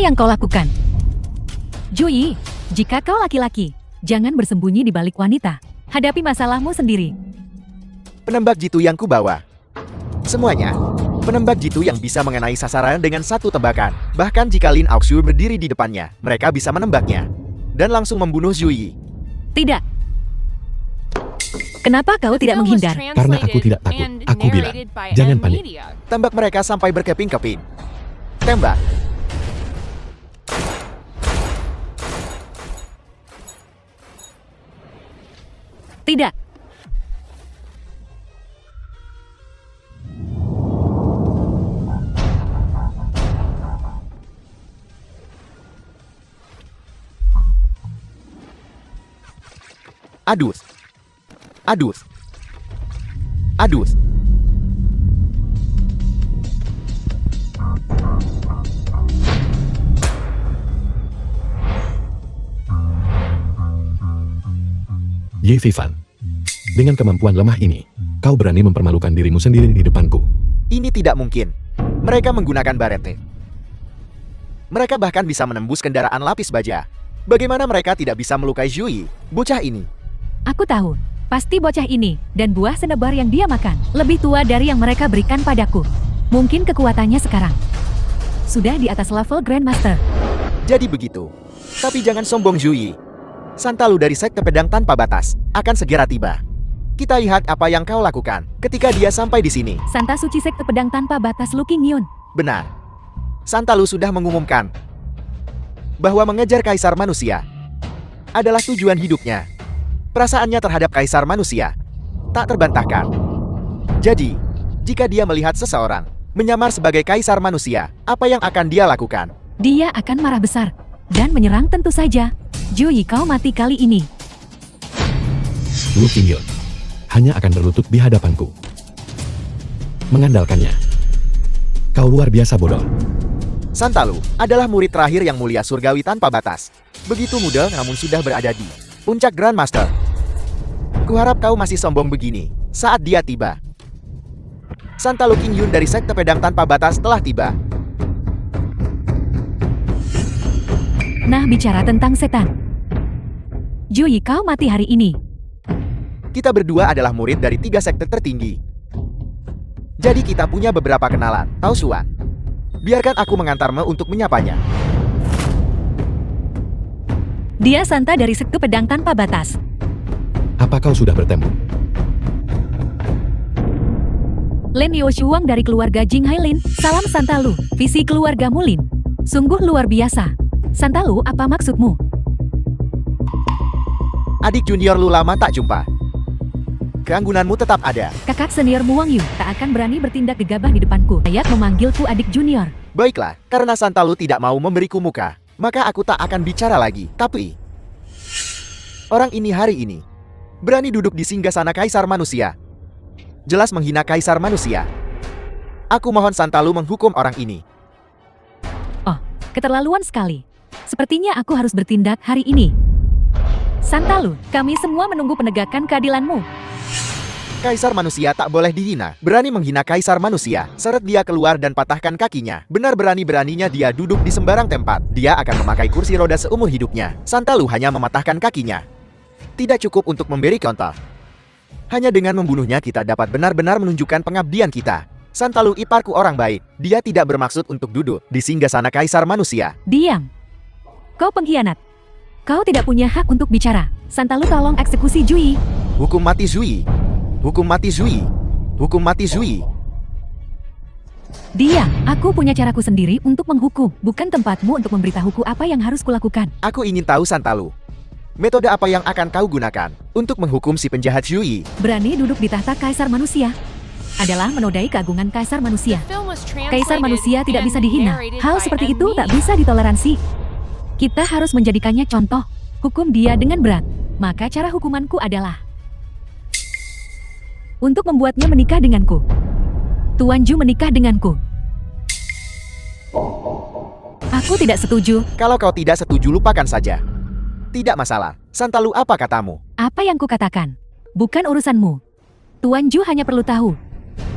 Apa yang kau lakukan? Jui, jika kau laki-laki, jangan bersembunyi di balik wanita. Hadapi masalahmu sendiri. Penembak jitu yang kubawa. Semuanya. Penembak jitu yang bisa mengenai sasaran dengan satu tembakan. Bahkan jika Lin Aoxu berdiri di depannya, mereka bisa menembaknya. Dan langsung membunuh Zui. Tidak. Kenapa kau tidak menghindar? Karena aku tidak takut. Aku bilang, jangan panik. Tembak mereka sampai berkeping-keping. Tembak. Tidak. Adus. Adus. Adus. Ye Vivan, dengan kemampuan lemah ini, kau berani mempermalukan dirimu sendiri di depanku. Ini tidak mungkin. Mereka menggunakan barete. Mereka bahkan bisa menembus kendaraan lapis baja. Bagaimana mereka tidak bisa melukai Zui, bocah ini? Aku tahu, pasti bocah ini dan buah senebar yang dia makan lebih tua dari yang mereka berikan padaku. Mungkin kekuatannya sekarang sudah di atas level Grandmaster. Jadi begitu. Tapi jangan sombong Zui. Santalu dari sekte pedang tanpa batas akan segera tiba. Kita lihat apa yang kau lakukan ketika dia sampai di sini. Santa Suci Sekte Pedang Tanpa Batas Lu Qingyun. Benar. Santalu sudah mengumumkan bahwa mengejar kaisar manusia adalah tujuan hidupnya. Perasaannya terhadap kaisar manusia tak terbantahkan. Jadi, jika dia melihat seseorang menyamar sebagai kaisar manusia, apa yang akan dia lakukan? Dia akan marah besar dan menyerang tentu saja. Jui, kau mati kali ini. Lu Qingyun hanya akan berlutut di hadapanku. Mengandalkannya. Kau luar biasa bodoh. Santalu adalah murid terakhir yang mulia surgawi tanpa batas. Begitu muda namun sudah berada di puncak Grandmaster. Kuharap kau masih sombong begini saat dia tiba. Santalu Qingyun dari sekte pedang tanpa batas telah tiba. Nah, bicara tentang setan. Jui, kau mati hari ini. Kita berdua adalah murid dari 3 sekte tertinggi. Jadi kita punya beberapa kenalan, Tao Xuan. Biarkan aku mengantarmu untuk menyapanya. Dia Santa dari sekte pedang tanpa batas. Apa kau sudah bertemu? Lin Yoshuang dari keluarga Jing Hailin. Salam Santalu, visi keluarga Mulin. Sungguh luar biasa. Santalu, apa maksudmu? Adik junior lu lama tak jumpa. Keanggunanmu tetap ada. Kakak senior Muang Yu tak akan berani bertindak gegabah di depanku. Layak memanggilku adik junior. Baiklah, karena Santalu tidak mau memberiku muka, maka aku tak akan bicara lagi. Tapi orang ini hari ini berani duduk di singgasana kaisar manusia. Jelas menghina kaisar manusia. Aku mohon Santalu menghukum orang ini. Oh, keterlaluan sekali. Sepertinya aku harus bertindak hari ini. Santalu, kami semua menunggu penegakan keadilanmu. Kaisar manusia tak boleh dihina. Berani menghina kaisar manusia. Seret dia keluar dan patahkan kakinya. Benar berani-beraninya dia duduk di sembarang tempat. Dia akan memakai kursi roda seumur hidupnya. Santalu hanya mematahkan kakinya. Tidak cukup untuk memberi contoh. Hanya dengan membunuhnya kita dapat benar-benar menunjukkan pengabdian kita. Santalu iparku orang baik. Dia tidak bermaksud untuk duduk di singgasana kaisar manusia. Diam. Kau pengkhianat. Kau tidak punya hak untuk bicara. Santalu, tolong eksekusi Jui. Hukum mati Zui. Hukum mati Zui. Hukum mati Zui. Diam. Aku punya caraku sendiri untuk menghukum. Bukan tempatmu untuk memberitahuku apa yang harus kulakukan. Aku ingin tahu Santalu. Metode apa yang akan kau gunakan untuk menghukum si penjahat Zui? Berani duduk di tahta kaisar manusia adalah menodai keagungan kaisar manusia. Kaisar manusia tidak bisa dihina. Hal seperti itu tak bisa ditoleransi. Kita harus menjadikannya contoh. Hukum dia dengan berat. Maka cara hukumanku adalah untuk membuatnya menikah denganku. Tuan Ju menikah denganku. Aku tidak setuju. Kalau kau tidak setuju, lupakan saja. Tidak masalah. Santalu, apa katamu? Apa yang kukatakan? Bukan urusanmu. Tuan Ju hanya perlu tahu.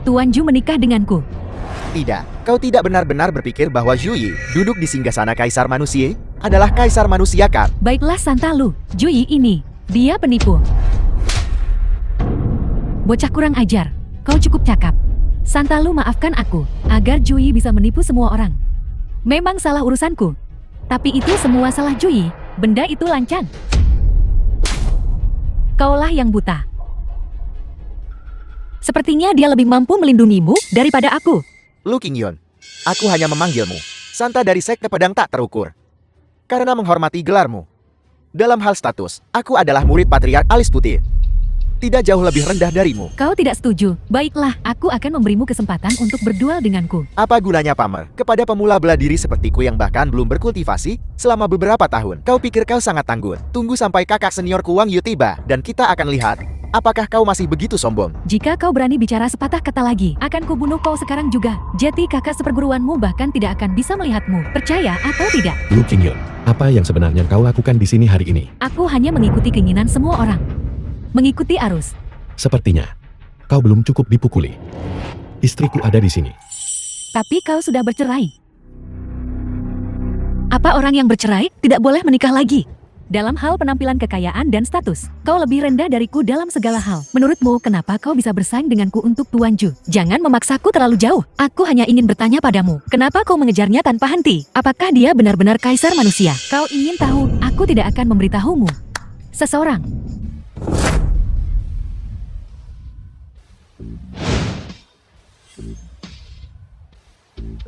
Tuan Ju menikah denganku. Tidak, kau tidak benar-benar berpikir bahwa Zhu Yi, duduk di singgasana Kaisar Manusia, adalah Kaisar Manusia kan? Baiklah Santa Lu, Zhu Yi ini, dia penipu. Bocah kurang ajar, kau cukup cakap. Santa Lu maafkan aku, agar Zhu Yi bisa menipu semua orang. Memang salah urusanku. Tapi itu semua salah Zhu Yi, benda itu lancang. Kaulah yang buta. Sepertinya dia lebih mampu melindungimu daripada aku. Lu Qingyun, aku hanya memanggilmu Santa dari sekte pedang tak terukur karena menghormati gelarmu. Dalam hal status, aku adalah murid Patriark Alis Putih. Tidak jauh lebih rendah darimu. Kau tidak setuju? Baiklah, aku akan memberimu kesempatan untuk berduel denganku. Apa gunanya pamer kepada pemula bela diri sepertiku yang bahkan belum berkultivasi selama beberapa tahun? Kau pikir kau sangat tangguh? Tunggu sampai kakak seniorku Wang Yu tiba dan kita akan lihat apakah kau masih begitu sombong. Jika kau berani bicara sepatah kata lagi, akan kubunuh kau sekarang juga. Jadi kakak seperguruanmu bahkan tidak akan bisa melihatmu. Percaya atau tidak? Lu Qingyun, apa yang sebenarnya kau lakukan di sini hari ini? Aku hanya mengikuti keinginan semua orang. Mengikuti arus. Sepertinya kau belum cukup dipukuli. Istriku ada di sini. Tapi kau sudah bercerai. Apa orang yang bercerai tidak boleh menikah lagi? Dalam hal penampilan kekayaan dan status, kau lebih rendah dariku dalam segala hal. Menurutmu, kenapa kau bisa bersaing denganku untuk Tuan Zhu? Jangan memaksaku terlalu jauh. Aku hanya ingin bertanya padamu, kenapa kau mengejarnya tanpa henti? Apakah dia benar-benar kaisar manusia? Kau ingin tahu? Aku tidak akan memberitahumu. Seseorang.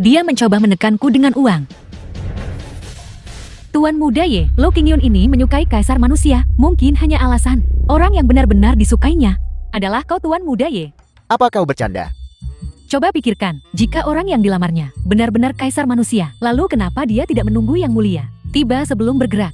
Dia mencoba menekanku dengan uang. Tuan muda Ye, Lu Qingyun ini menyukai kaisar manusia. Mungkin hanya alasan. Orang yang benar-benar disukainya adalah kau Tuan muda Ye. Apa kau bercanda? Coba pikirkan, jika orang yang dilamarnya benar-benar kaisar manusia, lalu kenapa dia tidak menunggu yang mulia tiba sebelum bergerak?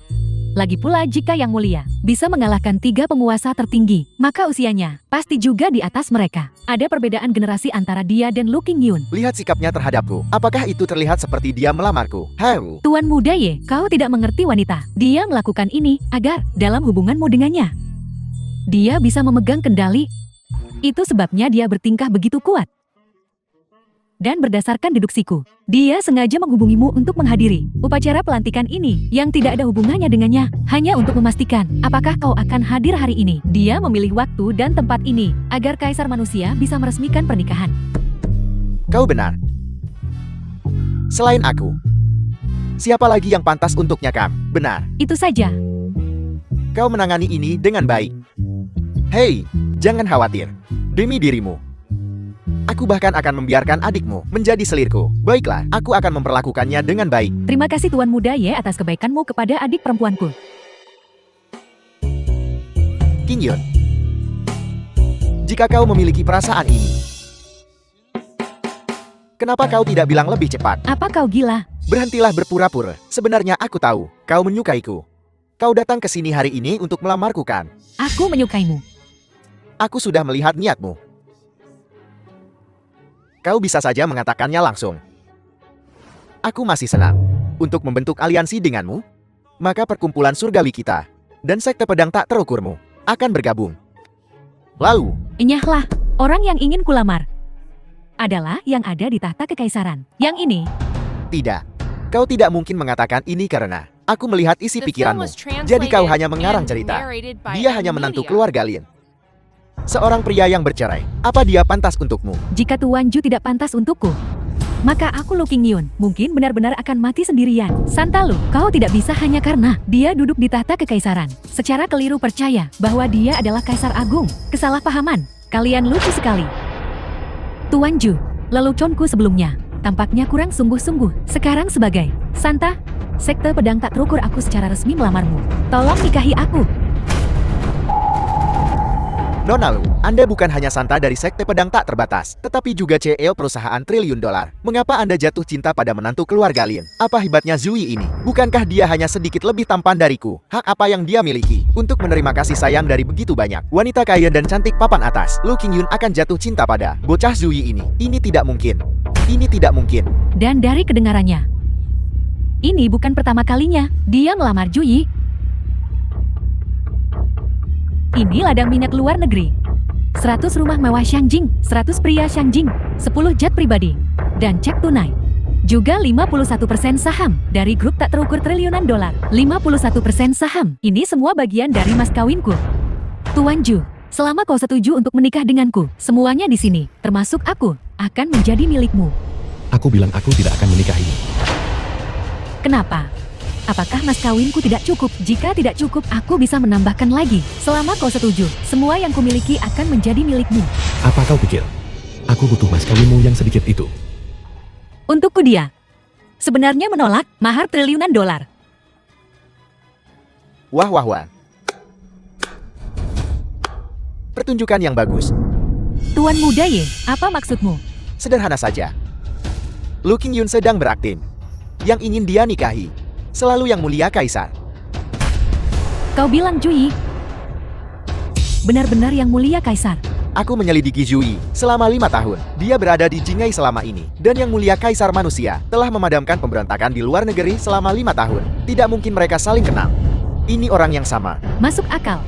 Lagi pula jika yang mulia bisa mengalahkan 3 penguasa tertinggi, maka usianya pasti juga di atas mereka. Ada perbedaan generasi antara dia dan Lu Qingyun. Lihat sikapnya terhadapku. Apakah itu terlihat seperti dia melamarku? Haru. Tuan muda Ye, kau tidak mengerti wanita. Dia melakukan ini agar dalam hubunganmu dengannya, dia bisa memegang kendali. Itu sebabnya dia bertingkah begitu kuat. Dan berdasarkan deduksiku, dia sengaja menghubungimu untuk menghadiri upacara pelantikan ini yang tidak ada hubungannya dengannya, hanya untuk memastikan apakah kau akan hadir hari ini. Dia memilih waktu dan tempat ini agar kaisar manusia bisa meresmikan pernikahan. Kau benar. Selain aku, siapa lagi yang pantas untuknya, Kam? Benar. Itu saja. Kau menangani ini dengan baik. Hei, jangan khawatir. Demi dirimu, aku bahkan akan membiarkan adikmu menjadi selirku. Baiklah, aku akan memperlakukannya dengan baik. Terima kasih Tuan muda Ye atas kebaikanmu kepada adik perempuanku. Qingyun, jika kau memiliki perasaan ini, kenapa kau tidak bilang lebih cepat? Apa kau gila? Berhentilah berpura-pura. Sebenarnya aku tahu, kau menyukaiku. Kau datang ke sini hari ini untuk melamarku kan? Aku menyukaimu. Aku sudah melihat niatmu. Kau bisa saja mengatakannya langsung. Aku masih senang untuk membentuk aliansi denganmu. Maka perkumpulan surgawi kita dan sekte pedang tak terukurmu akan bergabung. Lalu, Enyahlah, orang yang ingin kulamar adalah yang ada di tahta kekaisaran. Yang ini. tidak. Kau tidak mungkin mengatakan ini karena aku melihat isi pikiranmu. Jadi kau hanya mengarang cerita. Dia hanya menantu keluarga Lin. Seorang pria yang bercerai. Apa dia pantas untukmu? Jika Tuan Zhu tidak pantas untukku, maka aku Lu Qingyun mungkin benar-benar akan mati sendirian. Santa Lu, kau tidak bisa hanya karena dia duduk di tahta kekaisaran secara keliru percaya bahwa dia adalah kaisar agung. Kesalahpahaman. Kalian lucu sekali. Tuan Zhu, leluconku sebelumnya tampaknya kurang sungguh-sungguh. Sekarang sebagai Santa sekte pedang tak terukur, aku secara resmi melamarmu. Tolong nikahi aku. Nona Lu, Anda bukan hanya Santa dari sekte pedang tak terbatas, tetapi juga CEO perusahaan triliun dolar. Mengapa Anda jatuh cinta pada menantu keluarga Lin? Apa hebatnya Zhu Yi ini? Bukankah dia hanya sedikit lebih tampan dariku? Hak apa yang dia miliki untuk menerima kasih sayang dari begitu banyak wanita kaya dan cantik papan atas? Lu Qingyun akan jatuh cinta pada bocah Zhu Yi ini. Ini tidak mungkin. Ini tidak mungkin. Dan dari kedengarannya, ini bukan pertama kalinya dia melamar Zhu Yi. Ini ladang minyak luar negeri. 100 rumah mewah Xiangjing, 100 pria Xiangjing, 10 jet pribadi. dan cek tunai. Juga 51% saham dari grup tak terukur triliunan dolar. 51% saham. Ini semua bagian dari mas kawinku. Tuan Ju, selama kau setuju untuk menikah denganku, semuanya di sini, termasuk aku, akan menjadi milikmu. Aku bilang aku tidak akan menikahimu. Kenapa? Apakah mas kawinku tidak cukup? Jika tidak cukup, aku bisa menambahkan lagi. Selama kau setuju, semua yang kumiliki akan menjadi milikmu. Apa kau pikir? Aku butuh mas kawinmu yang sedikit itu. Untukku dia. Sebenarnya menolak mahar triliunan dolar. Wah wah wah. Pertunjukan yang bagus. Tuan muda Ye, apa maksudmu? Sederhana saja. Lu Qingyun sedang berakting. Yang ingin dia nikahi. Selalu yang mulia Kaisar. Kau bilang Jui. Benar-benar yang mulia Kaisar. Aku menyelidiki Jui selama 5 tahun. Dia berada di Jingai selama ini. Dan yang mulia Kaisar manusia telah memadamkan pemberontakan di luar negeri selama 5 tahun. Tidak mungkin mereka saling kenal. Ini orang yang sama. Masuk akal.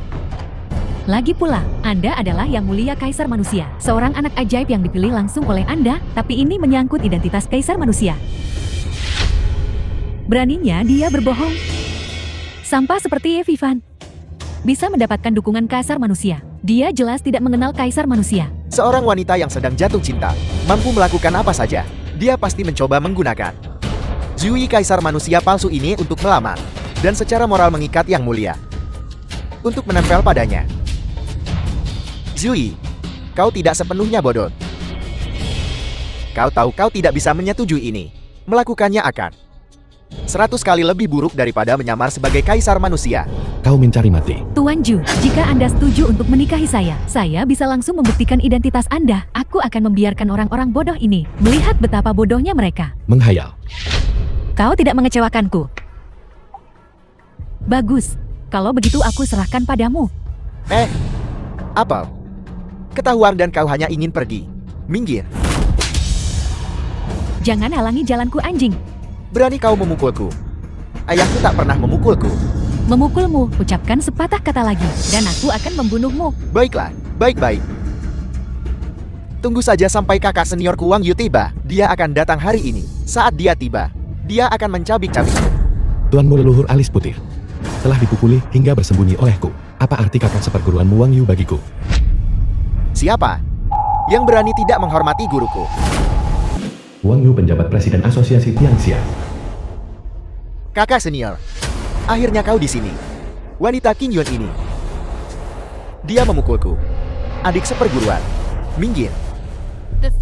Lagi pula, Anda adalah yang mulia Kaisar manusia. Seorang anak ajaib yang dipilih langsung oleh Anda, tapi ini menyangkut identitas Kaisar manusia. Beraninya dia berbohong. Sampah seperti Ye Fifan bisa mendapatkan dukungan Kaisar manusia. Dia jelas tidak mengenal Kaisar manusia. Seorang wanita yang sedang jatuh cinta, mampu melakukan apa saja. Dia pasti mencoba menggunakan Zui Kaisar manusia palsu ini untuk melamar, dan secara moral mengikat yang mulia untuk menempel padanya. Zui, kau tidak sepenuhnya bodoh. Kau tahu kau tidak bisa menyetujui ini. Melakukannya akan 100 kali lebih buruk daripada menyamar sebagai Kaisar manusia. Kau mencari mati. Tuan Ju, jika Anda setuju untuk menikahi saya bisa langsung membuktikan identitas Anda. Aku akan membiarkan orang-orang bodoh ini melihat betapa bodohnya mereka. Menghayal. Kau tidak mengecewakanku. Bagus. Kalau begitu aku serahkan padamu. Apel. Ketahuan dan kau hanya ingin pergi. Minggir. Jangan halangi jalanku anjing. Berani kau memukulku. Ayahku tak pernah memukulku. Memukulmu, ucapkan sepatah kata lagi, dan aku akan membunuhmu. Baiklah, baik-baik. Tunggu saja sampai kakak seniorku Wang Yu tiba. Dia akan datang hari ini. Saat dia tiba, dia akan mencabik-cabikmu. Tuanmu leluhur alis putih telah dipukuli hingga bersembunyi olehku. Apa arti kakak seperguruanmu Wang Yu bagiku? Siapa yang berani tidak menghormati guruku? Wang Yu, penjabat presiden asosiasi Tianxia. Kakak senior, akhirnya kau di sini. Wanita Qingyun ini. Dia memukulku. Adik seperguruan. Minggir.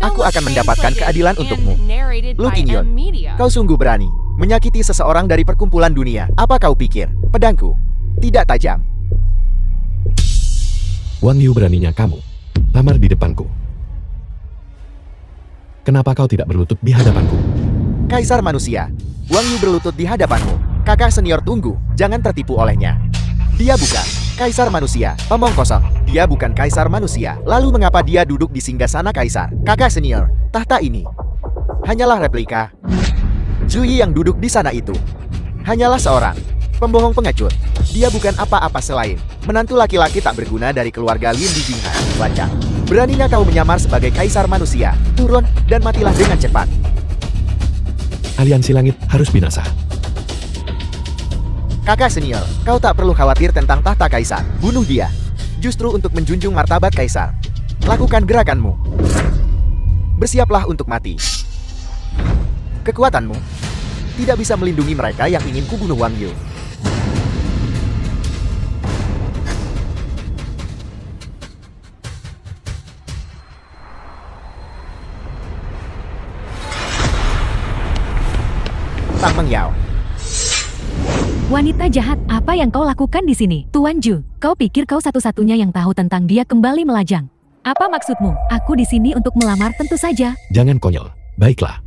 Aku akan mendapatkan keadilan untukmu. Lu Qingyun, kau sungguh berani menyakiti seseorang dari perkumpulan dunia. Apa kau pikir pedangku tidak tajam? Wang Yu, beraninya kamu lamar di depanku. Kenapa kau tidak berlutut di hadapanku? Kaisar manusia, Wang Yu berlutut di hadapanmu. Kakak senior tunggu, jangan tertipu olehnya. Dia bukan Kaisar manusia, omong kosong. Dia bukan Kaisar manusia. Lalu mengapa dia duduk di singgasana Kaisar? Kakak senior, tahta ini hanyalah replika. Zui yang duduk di sana itu hanyalah seorang pembohong pengecut. Dia bukan apa-apa selain menantu laki-laki tak berguna dari keluarga Lin di Jinghan. Lancang. Beraninya kau menyamar sebagai Kaisar manusia. Turun dan matilah dengan cepat. Aliansi langit harus binasa. Kakak senior, kau tak perlu khawatir tentang tahta Kaisar. Bunuh dia. Justru untuk menjunjung martabat Kaisar. Lakukan gerakanmu. Bersiaplah untuk mati. Kekuatanmu tidak bisa melindungi mereka yang ingin kubunuh Wang Yu. Tang Mengyao. Wanita jahat, apa yang kau lakukan di sini? Tuan Ju, kau pikir kau satu-satunya yang tahu tentang dia kembali melajang? Apa maksudmu? Aku di sini untuk melamar tentu saja. Jangan konyol. Baiklah.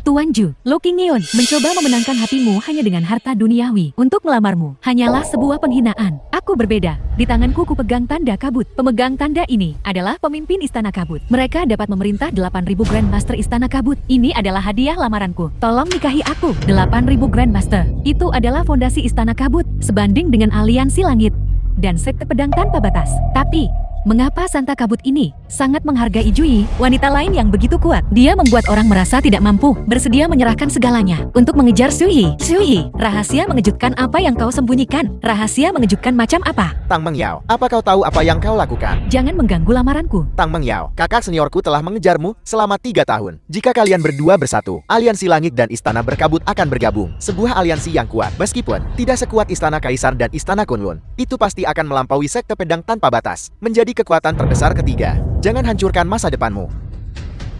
Tuan Ju, Lu Qingyun mencoba memenangkan hatimu hanya dengan harta duniawi. Untuk melamarmu hanyalah sebuah penghinaan. Aku berbeda. Di tanganku kupegang tanda kabut. Pemegang tanda ini adalah pemimpin Istana Kabut. Mereka dapat memerintah 8.000 Grandmaster Istana Kabut. Ini adalah hadiah lamaranku. Tolong nikahi aku. 8.000 Grandmaster. Itu adalah fondasi Istana Kabut sebanding dengan aliansi langit dan sekte pedang tanpa batas. Tapi Mengapa Santa Kabut ini sangat menghargai Jui, wanita lain yang begitu kuat? Dia membuat orang merasa tidak mampu, bersedia menyerahkan segalanya untuk mengejar Sui. Sui, rahasia mengejutkan apa yang kau sembunyikan? Rahasia mengejutkan macam apa? Tang Mengyao, apa kau tahu apa yang kau lakukan? Jangan mengganggu lamaranku. Tang Mengyao, kakak seniorku telah mengejarmu selama 3 tahun. Jika kalian berdua bersatu, aliansi langit dan istana berkabut akan bergabung. Sebuah aliansi yang kuat, meskipun tidak sekuat istana Kaisar dan istana Kunlun. Itu pasti akan melampaui sekte pedang tanpa batas, menjadi kekuatan terbesar ketiga. Jangan hancurkan masa depanmu.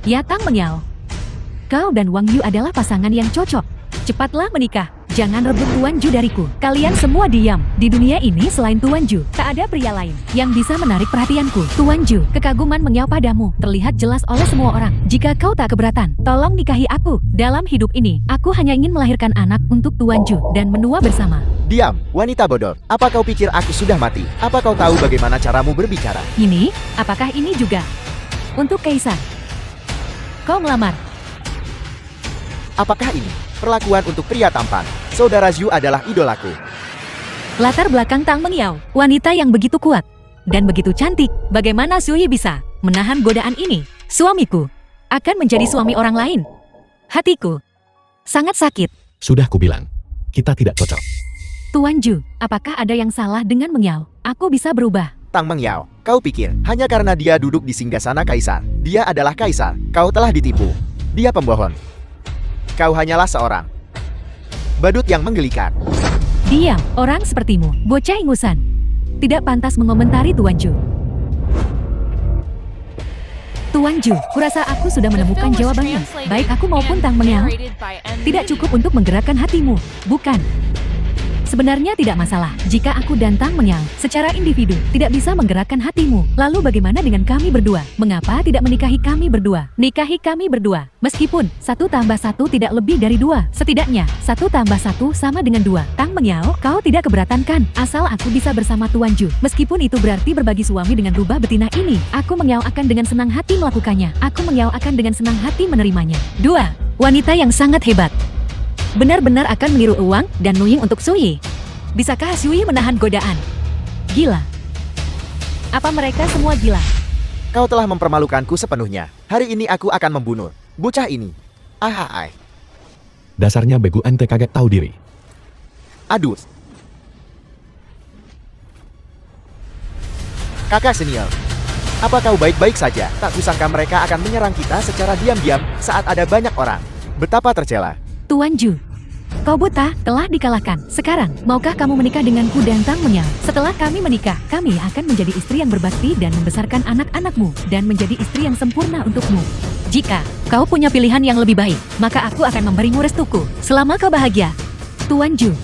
Ya Tang Mengyao, kau dan Wang Yu adalah pasangan yang cocok. Cepatlah menikah. Jangan rebut Tuan Ju dariku. Kalian semua diam. Di dunia ini selain Tuan Ju, tak ada pria lain yang bisa menarik perhatianku. Tuan Ju, kekaguman Mengyao padamu terlihat jelas oleh semua orang. Jika kau tak keberatan, tolong nikahi aku. Dalam hidup ini, aku hanya ingin melahirkan anak untuk Tuan Ju dan menua bersama. Diam, wanita bodoh. Apa kau pikir aku sudah mati? Apa kau tahu bagaimana caramu berbicara? Ini, apakah ini juga untuk Kaisar? Kau melamar? Apakah ini perlakuan untuk pria tampan? Saudara Zhu adalah idolaku. Latar belakang Tang Mengyao, wanita yang begitu kuat dan begitu cantik. Bagaimana Sui bisa menahan godaan ini? Suamiku akan menjadi suami orang lain. Hatiku sangat sakit. Sudah kubilang, kita tidak cocok. Tuan Ju, apakah ada yang salah dengan Mengyao? Aku bisa berubah. Tang Mengyao, kau pikir hanya karena dia duduk di singgasana Kaisar, dia adalah Kaisar? Kau telah ditipu. Dia pembohong. Kau hanyalah seorang badut yang menggelikan. Diam, orang sepertimu, bocah ingusan. Tidak pantas mengomentari Tuan Ju. Tuan Ju, kurasa aku sudah menemukan jawabannya. Baik aku maupun Tang Mengyao, tidak cukup untuk menggerakkan hatimu, bukan? Sebenarnya tidak masalah jika aku dan Tang Mengyao secara individu tidak bisa menggerakkan hatimu. Lalu bagaimana dengan kami berdua? Mengapa tidak menikahi kami berdua? Nikahi kami berdua. Meskipun 1 tambah 1 tidak lebih dari 2. Setidaknya 1 tambah 1 sama dengan 2. Tang Mengyao, kau tidak keberatan kan? Asal aku bisa bersama Tuan Ju. Meskipun itu berarti berbagi suami dengan rubah betina ini. Aku Mengyao akan dengan senang hati melakukannya. Aku Mengyao akan dengan senang hati menerimanya. 2. Wanita yang sangat hebat. Benar-benar akan meniru uang dan Nuying untuk Sui. Bisakah Sui menahan godaan? Gila. Apa mereka semua gila? Kau telah mempermalukanku sepenuhnya. Hari ini aku akan membunuh bocah ini. Ahai. Dasarnya begu ente kaget tahu diri. Aduh. Kakak senior, apa kau baik-baik saja? Tak kusangka mereka akan menyerang kita secara diam-diam saat ada banyak orang. Betapa tercela. Tuan Ju, kau buta, telah dikalahkan. Sekarang, maukah kamu menikah denganku dan Tang Mengyao? Setelah kami menikah, kami akan menjadi istri yang berbakti dan membesarkan anak-anakmu, dan menjadi istri yang sempurna untukmu. Jika kau punya pilihan yang lebih baik, maka aku akan memberimu restuku, selama kau bahagia. Tuan Ju,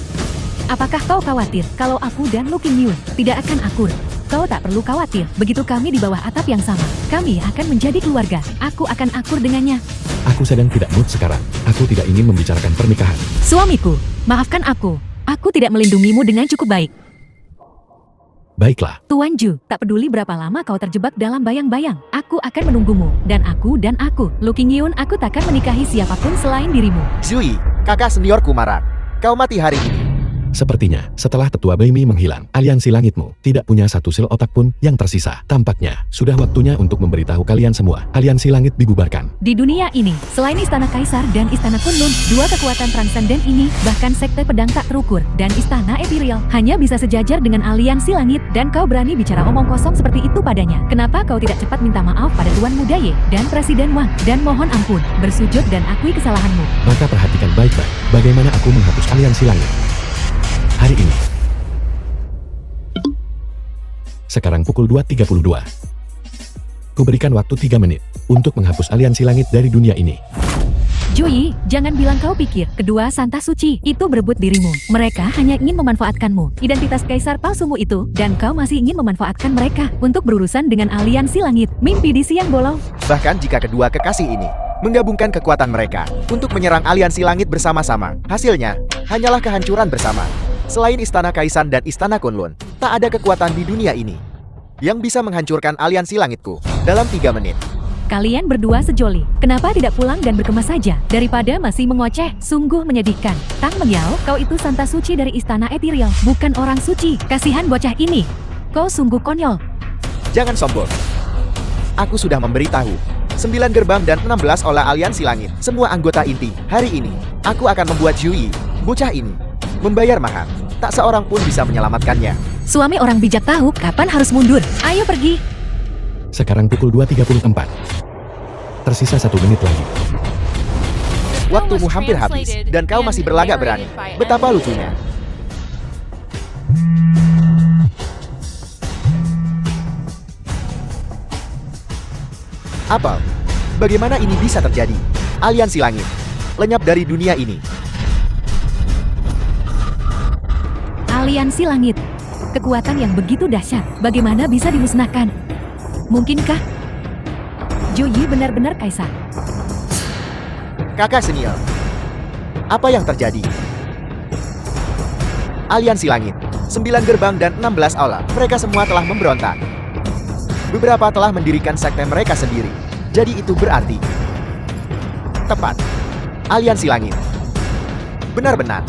apakah kau khawatir kalau aku dan Lu Qingyun tidak akan akur? Kau tak perlu khawatir, begitu kami di bawah atap yang sama, kami akan menjadi keluarga. Aku akan akur dengannya. Aku sedang tidak mood sekarang. Aku tidak ingin membicarakan pernikahan. Suamiku, maafkan aku. Aku tidak melindungimu dengan cukup baik. Baiklah. Tuan Ju, tak peduli berapa lama kau terjebak dalam bayang-bayang, aku akan menunggumu. Dan aku, Lu Qingyun, aku takkan menikahi siapapun selain dirimu. Zui, kakak seniorku marah. Kau mati hari ini. Sepertinya, setelah tetua Beimi menghilang, aliansi langitmu tidak punya satu sel otak pun yang tersisa. Tampaknya, sudah waktunya untuk memberitahu kalian semua, aliansi langit dibubarkan. Di dunia ini, selain Istana Kaisar dan Istana Kunlun, 2 kekuatan transenden ini, bahkan sekte pedang tak terukur, dan Istana Ethereal, hanya bisa sejajar dengan aliansi langit, dan kau berani bicara omong kosong seperti itu padanya. Kenapa kau tidak cepat minta maaf pada Tuan Muda Ye dan Presiden Wang, dan mohon ampun, bersujud dan akui kesalahanmu? Maka perhatikan baik-baik, bagaimana aku menghapus aliansi langit. Hari ini. Sekarang pukul 2.32. Kuberikan waktu 3 menit untuk menghapus aliansi langit dari dunia ini. Jui, jangan bilang kau pikir kedua Santa Suci itu berebut dirimu. Mereka hanya ingin memanfaatkanmu, identitas kaisar palsumu itu, dan kau masih ingin memanfaatkan mereka untuk berurusan dengan aliansi langit. Mimpi di siang bolong. Bahkan jika kedua kekasih ini menggabungkan kekuatan mereka untuk menyerang aliansi langit bersama-sama, hasilnya hanyalah kehancuran bersama. Selain Istana Kaisar dan Istana Kunlun, tak ada kekuatan di dunia ini yang bisa menghancurkan aliansi langitku dalam 3 menit. Kalian berdua sejoli, kenapa tidak pulang dan berkemas saja, daripada masih mengoceh? Sungguh menyedihkan. Tang Mengyao, kau itu Santa Suci dari Istana Ethereal, bukan orang suci. Kasihan bocah ini. Kau sungguh konyol. Jangan sombong. Aku sudah memberitahu. 9 gerbang dan 16 olah aliansi langit. Semua anggota inti. Hari ini, aku akan membuat Yui, bocah ini, membayar mahal. Tak seorang pun bisa menyelamatkannya. Suami orang bijak tahu kapan harus mundur. Ayo pergi. Sekarang pukul 2.34. Tersisa 1 menit lagi. Waktumu hampir habis, dan kau masih berlagak berani. Betapa lucunya. Apa? Bagaimana ini bisa terjadi? Aliansi langit lenyap dari dunia ini. Aliansi langit. Kekuatan yang begitu dahsyat. Bagaimana bisa dimusnahkan? Mungkinkah Joyi benar-benar kaisar? Kakak senior, apa yang terjadi? Aliansi langit, 9 gerbang dan 16 aula. Mereka semua telah memberontak. Beberapa telah mendirikan sekte mereka sendiri. Jadi itu berarti tepat. Aliansi langit benar-benar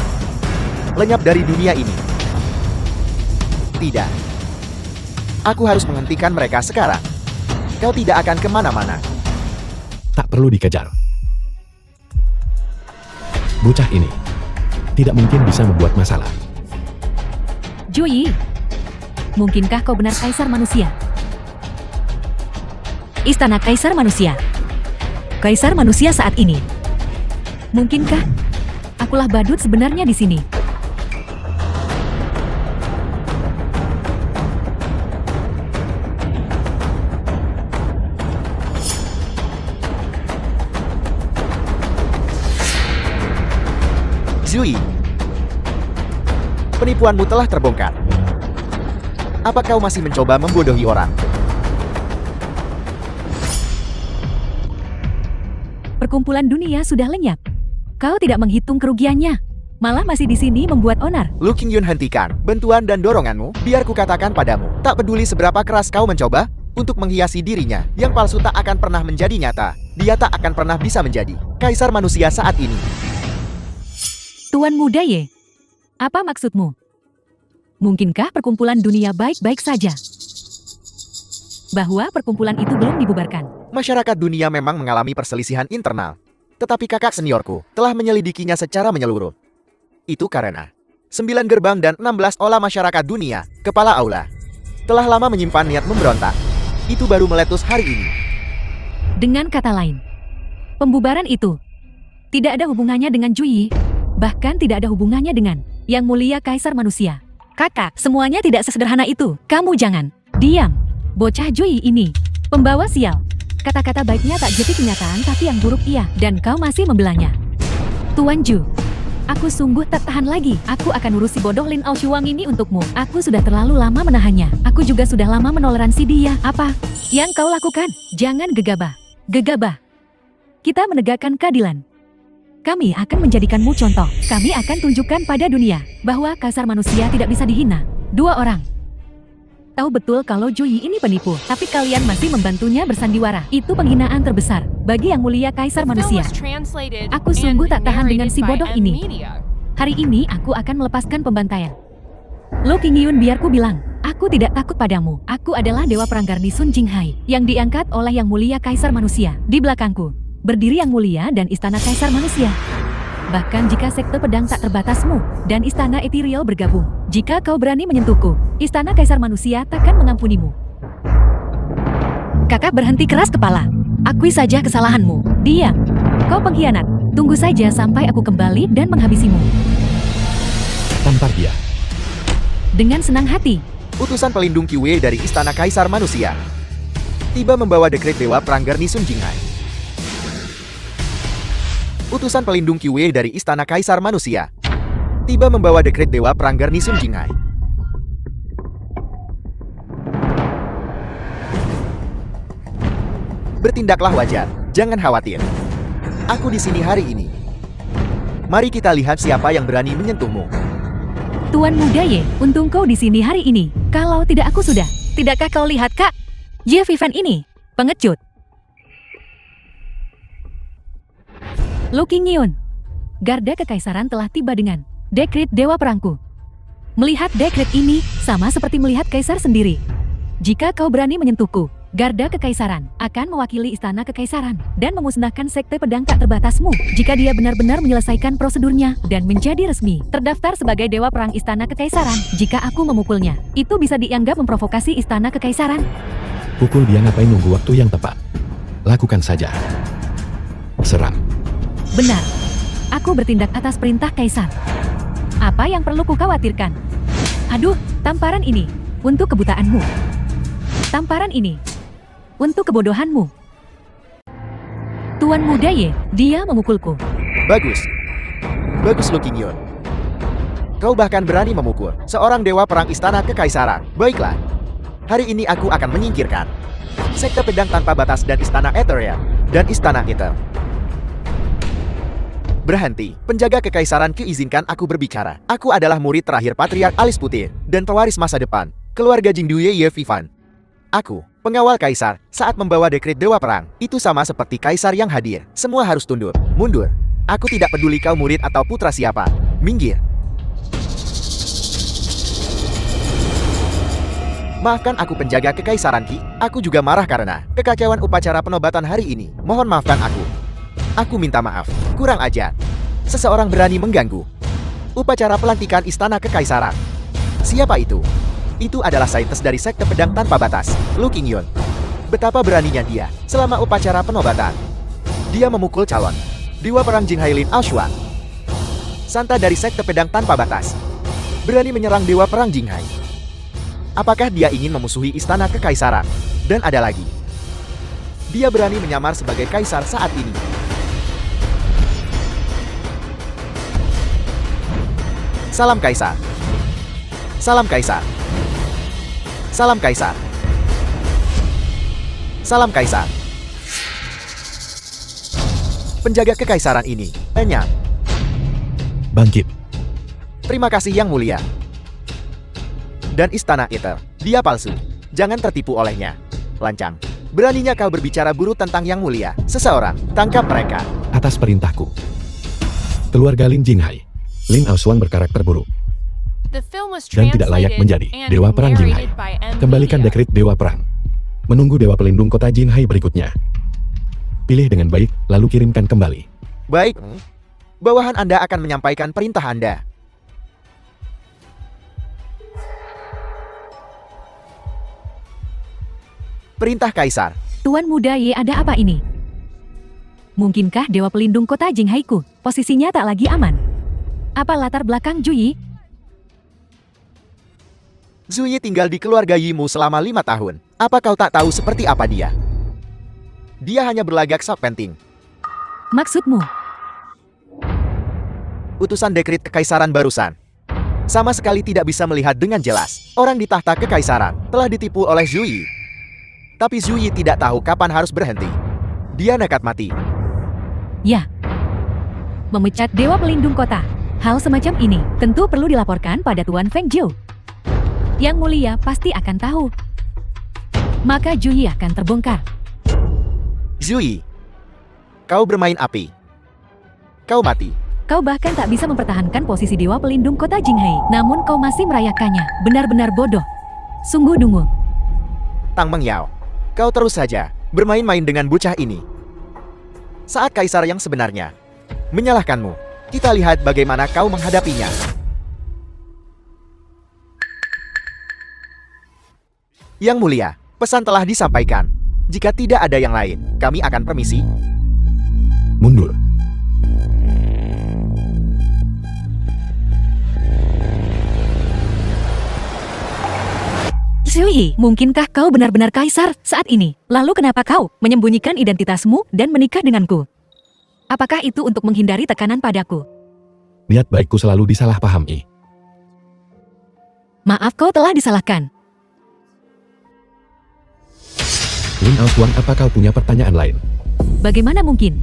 lenyap dari dunia ini. Tidak. Aku harus menghentikan mereka sekarang. Kau tidak akan kemana-mana. Tak perlu dikejar. Bocah ini tidak mungkin bisa membuat masalah. Joyi, mungkinkah kau benar kaisar manusia? Istana Kaisar Manusia. Kaisar manusia saat ini. Mungkinkah akulah badut sebenarnya di sini? Zui, penipuanmu telah terbongkar. Apa kau masih mencoba membodohi orang? Perkumpulan dunia sudah lenyap. Kau tidak menghitung kerugiannya. Malah masih di sini membuat onar. Lu Qingyun, hentikan bantuan dan doronganmu. Biar kukatakan padamu, tak peduli seberapa keras kau mencoba untuk menghiasi dirinya, yang palsu tak akan pernah menjadi nyata. Dia tak akan pernah bisa menjadi kaisar manusia saat ini. Tuan Muda Ye, apa maksudmu? Mungkinkah perkumpulan dunia baik-baik saja? Bahwa perkumpulan itu belum dibubarkan. Masyarakat dunia memang mengalami perselisihan internal. Tetapi kakak seniorku telah menyelidikinya secara menyeluruh. Itu karena 9 gerbang dan 16 olah masyarakat dunia, kepala aula, telah lama menyimpan niat memberontak. Itu baru meletus hari ini. Dengan kata lain, pembubaran itu tidak ada hubungannya dengan Juyi, bahkan tidak ada hubungannya dengan Yang Mulia Kaisar Manusia. Kakak, semuanya tidak sesederhana itu. Kamu jangan diam. Bocah Juyi ini pembawa sial. Kata-kata baiknya tak jadi kenyataan, tapi yang buruk iya, dan kau masih membelanya. Tuan Ju, aku sungguh tak tahan lagi. Aku akan urusi bodoh Lin Aoshuang ini untukmu. Aku sudah terlalu lama menahannya. Aku juga sudah lama menoleransi dia. Apa yang kau lakukan? Jangan gegabah. Gegabah. Kita menegakkan keadilan. Kami akan menjadikanmu contoh. Kami akan tunjukkan pada dunia bahwa Kaisar Manusia tidak bisa dihina. 2 orang tahu betul kalau Juyi ini penipu, tapi kalian masih membantunya bersandiwara. Itu penghinaan terbesar bagi Yang Mulia Kaisar Manusia. Aku sungguh tak tahan dengan si bodoh ini. Hari ini aku akan melepaskan pembantaian. Lo Qingyun, biar ku bilang, aku tidak takut padamu. Aku adalah Dewa Perang Garni Sun Jinghai yang diangkat oleh Yang Mulia Kaisar Manusia. Di belakangku berdiri Yang Mulia dan Istana Kaisar Manusia. Bahkan jika sekte pedang tak terbatasmu dan Istana Ethereal bergabung, jika kau berani menyentuhku, Istana Kaisar Manusia takkan mengampunimu. Kakak berhenti keras kepala. Akui saja kesalahanmu. Diam. Kau pengkhianat. Tunggu saja sampai aku kembali dan menghabisimu. Tampar dia. Dengan senang hati. Utusan pelindung Qi dari Istana Kaisar Manusia tiba membawa dekret Dewa Perang Garni Sun Jinghai. Utusan pelindung Qi dari Istana Kaisar Manusia tiba membawa dekret Dewa Perang Garni Sun Jinghai. Bertindaklah wajar, jangan khawatir. Aku di sini hari ini. Mari kita lihat siapa yang berani menyentuhmu. Tuan Muda Ye, untung kau di sini hari ini. Kalau tidak aku sudah. Tidakkah kau lihat Kak? Ye Vivan ini, pengecut. Lo Qingyun, garda kekaisaran telah tiba dengan dekret Dewa Perangku. Melihat dekret ini, sama seperti melihat kaisar sendiri. Jika kau berani menyentuhku, Garda Kekaisaran akan mewakili Istana Kekaisaran dan memusnahkan Sekte Pedang Tak Terbatasmu jika dia benar-benar menyelesaikan prosedurnya dan menjadi resmi terdaftar sebagai Dewa Perang Istana Kekaisaran. Jika aku memukulnya, itu bisa dianggap memprovokasi Istana Kekaisaran. Pukul dia, ngapain nunggu waktu yang tepat? Lakukan saja. Serang. Benar. Aku bertindak atas perintah Kaisar. Apa yang perlu kukhawatirkan? Aduh, tamparan ini untuk kebutaanmu. Tamparan ini untuk kebodohanmu. Tuan Muda Ye, dia memukulku. Bagus. Bagus Lu Qinggyun. Kau bahkan berani memukul seorang dewa perang Istana Kekaisaran. Baiklah. Hari ini aku akan menyingkirkan Sekte Pedang Tanpa Batas dan Istana Ethereal dan Istana Ether. Berhenti. Penjaga Kekaisaran, izinkan aku berbicara. Aku adalah murid terakhir Patriark Alice Putir dan pewaris masa depan keluarga Jingduye Ye Vivan. Aku, pengawal Kaisar, saat membawa dekret Dewa Perang, itu sama seperti Kaisar yang hadir. Semua harus tunduk, mundur. Aku tidak peduli kau murid atau putra siapa. Minggir. Maafkan aku penjaga Kekaisaran Ki. Aku juga marah karena kekacauan upacara penobatan hari ini. Mohon maafkan aku. Aku minta maaf. Kurang ajar. Seseorang berani mengganggu upacara pelantikan Istana Kekaisaran. Siapa itu? Itu adalah saintis dari Sekte Pedang Tanpa Batas, Lu Qinggyun. Betapa beraninya dia selama upacara penobatan. Dia memukul calon Dewa Perang Jinghai Lin Aoshuang. Santa dari Sekte Pedang Tanpa Batas berani menyerang Dewa Perang Jinghai. Apakah dia ingin memusuhi Istana Kekaisaran? Dan ada lagi, dia berani menyamar sebagai kaisar saat ini. Salam Kaisar. Salam Kaisar. Salam Kaisar. Salam Kaisar. Penjaga Kekaisaran ini lenyap. Bangkit. Terima kasih Yang Mulia. Dan Istana Ether, dia palsu. Jangan tertipu olehnya. Lancang. Beraninya kau berbicara buruk tentang Yang Mulia. Seseorang, tangkap mereka. Atas perintahku. Keluarga Lin Jinghai, Lin Aoshuang berkarakter buruk dan tidak layak menjadi Dewa Perang Jinghai. Kembalikan dekret Dewa Perang. Menunggu Dewa Pelindung Kota Jinghai berikutnya. Pilih dengan baik, lalu kirimkan kembali. Baik. Bawahan Anda akan menyampaikan perintah Anda. Perintah Kaisar. Tuan Muda Ye, ada apa ini? Mungkinkah Dewa Pelindung Kota Jinghai-ku posisinya tak lagi aman? Apa latar belakang Juyi? Zuyi tinggal di keluarga Yimu selama 5 tahun. Apa kau tak tahu seperti apa dia? Dia hanya berlagak sok penting. Maksudmu? Utusan dekret kekaisaran barusan sama sekali tidak bisa melihat dengan jelas. Orang di tahta kekaisaran telah ditipu oleh Zuyi. Tapi Zuyi tidak tahu kapan harus berhenti. Dia nekat mati. Ya. Memecat Dewa Pelindung Kota. Hal semacam ini tentu perlu dilaporkan pada Tuan Feng Zhou. Yang Mulia pasti akan tahu. Maka Juyi akan terbongkar. Zuyi, kau bermain api. Kau mati. Kau bahkan tak bisa mempertahankan posisi Dewa Pelindung Kota Jinghai. Namun kau masih merayakannya. Benar-benar bodoh. Sungguh dungu. Tang Mengyao, kau terus saja bermain-main dengan bocah ini. Saat kaisar yang sebenarnya menyalahkanmu, kita lihat bagaimana kau menghadapinya. Yang Mulia, pesan telah disampaikan. Jika tidak ada yang lain, kami akan permisi. Mundur. Zuyi, mungkinkah kau benar-benar kaisar saat ini? Lalu kenapa kau menyembunyikan identitasmu dan menikah denganku? Apakah itu untuk menghindari tekanan padaku? Niat baikku selalu disalahpahami. Maaf, kau telah disalahkan. Lin Aoshuang, apa kau punya pertanyaan lain? Bagaimana mungkin?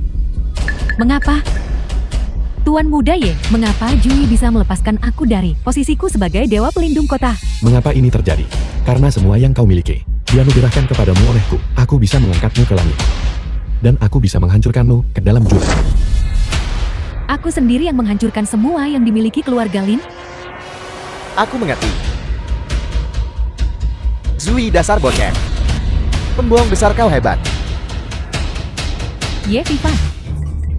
Mengapa? Tuan Muda Ye, mengapa Juyi bisa melepaskan aku dari posisiku sebagai Dewa Pelindung Kota? Mengapa ini terjadi? Karena semua yang kau miliki dianugerahkan kepadamu olehku. Aku bisa mengangkatmu ke langit. Dan aku bisa menghancurkanmu ke dalam jurang. Aku sendiri yang menghancurkan semua yang dimiliki keluarga Lin? Aku mengerti. Zui dasar bocah. Pembohong besar kau hebat. Ye Vivan.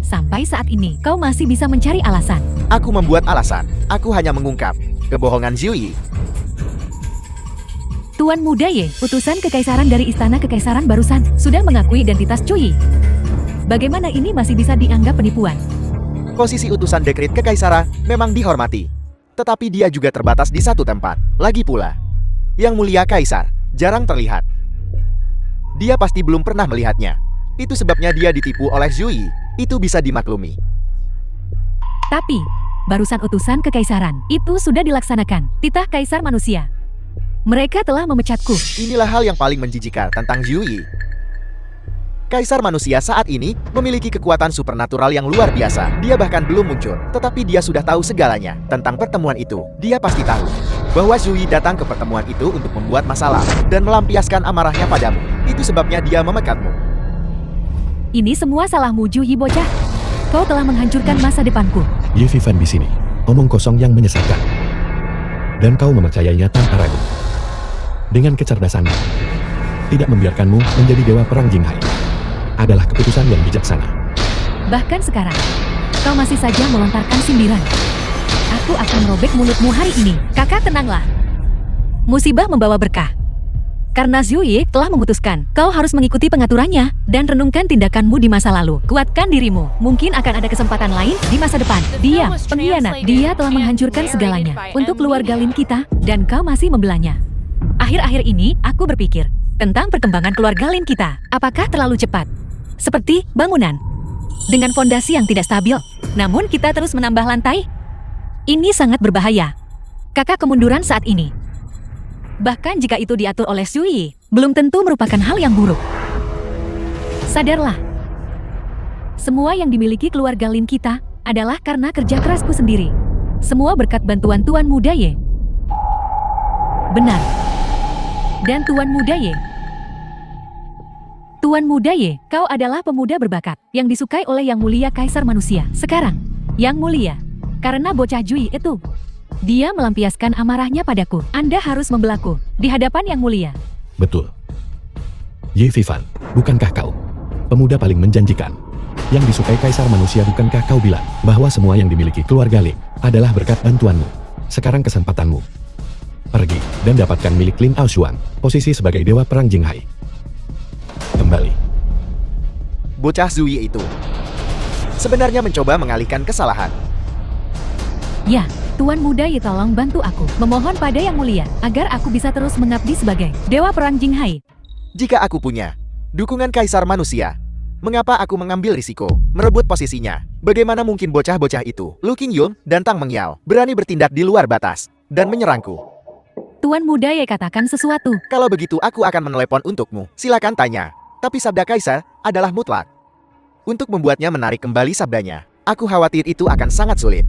Sampai saat ini, kau masih bisa mencari alasan. Aku membuat alasan. Aku hanya mengungkap kebohongan Zui. Tuan Muda Ye, utusan kekaisaran dari Istana Kekaisaran barusan, sudah mengakui identitas Cui. Bagaimana ini masih bisa dianggap penipuan? Posisi utusan dekrit kekaisaran memang dihormati. Tetapi dia juga terbatas di satu tempat. Lagi pula, Yang Mulia Kaisar jarang terlihat. Dia pasti belum pernah melihatnya. Itu sebabnya dia ditipu oleh Zui. Itu bisa dimaklumi. Tapi, barusan utusan kekaisaran itu sudah dilaksanakan. Titah Kaisar Manusia. Mereka telah memecatku. Inilah hal yang paling menjijikkan tentang Zui. Kaisar Manusia saat ini memiliki kekuatan supernatural yang luar biasa. Dia bahkan belum muncul, tetapi dia sudah tahu segalanya tentang pertemuan itu. Dia pasti tahu bahwa Zui datang ke pertemuan itu untuk membuat masalah dan melampiaskan amarahnya padamu. Itu sebabnya dia memekatmu. Ini semua salahmu, Zui bocah. Kau telah menghancurkan masa depanku. Ye Vivan di sini, omong kosong yang menyesatkan. Dan kau mempercayainya tanpa ragu. Dengan kecerdasanmu, tidak membiarkanmu menjadi dewa perang Jinghai adalah keputusan yang bijaksana. Bahkan sekarang, kau masih saja melontarkan sindiran. Aku akan merobek mulutmu hari ini. Kakak, tenanglah. Musibah membawa berkah. Karena Zui telah memutuskan, kau harus mengikuti pengaturannya dan renungkan tindakanmu di masa lalu. Kuatkan dirimu. Mungkin akan ada kesempatan lain di masa depan. Dia, pengkhianat. Dia telah menghancurkan segalanya untuk keluarga Lin kita dan kau masih membelanya. Akhir-akhir ini, aku berpikir tentang perkembangan keluarga Lin kita. Apakah terlalu cepat? Seperti bangunan dengan fondasi yang tidak stabil. Namun kita terus menambah lantai. Ini sangat berbahaya. Kakak kemunduran saat ini. Bahkan jika itu diatur oleh Zui, belum tentu merupakan hal yang buruk. Sadarlah. Semua yang dimiliki keluarga Lin kita adalah karena kerja kerasku sendiri. Semua berkat bantuan Tuan Muda Ye. Benar. Dan Tuan Muda Ye. Tuan Muda Ye, kau adalah pemuda berbakat yang disukai oleh Yang Mulia Kaisar Manusia. Sekarang, Yang Mulia, karena bocah Zui itu, dia melampiaskan amarahnya padaku. Anda harus membelaku di hadapan Yang Mulia. Betul. Ye Vivan, bukankah kau pemuda paling menjanjikan yang disukai Kaisar Manusia? Bukankah kau bilang bahwa semua yang dimiliki keluarga Lin adalah berkat bantuanmu? Sekarang kesempatanmu. Pergi dan dapatkan milik Lin Aoshuang, posisi sebagai dewa perang Jinghai. Kembali. Bocah Zui itu sebenarnya mencoba mengalihkan kesalahan. Ya, Tuan Muda Ye, tolong bantu aku. Memohon pada Yang Mulia agar aku bisa terus mengabdi sebagai dewa perang Jinghai. Jika aku punya dukungan Kaisar Manusia, mengapa aku mengambil risiko merebut posisinya? Bagaimana mungkin bocah-bocah itu, Lu Qingyun dan Tang Mengyao, berani bertindak di luar batas dan menyerangku? Tuan Muda Ye katakan sesuatu. Kalau begitu aku akan menelepon untukmu. Silakan tanya. Tapi sabda Kaisar adalah mutlak. Untuk membuatnya menarik kembali sabdanya, aku khawatir itu akan sangat sulit.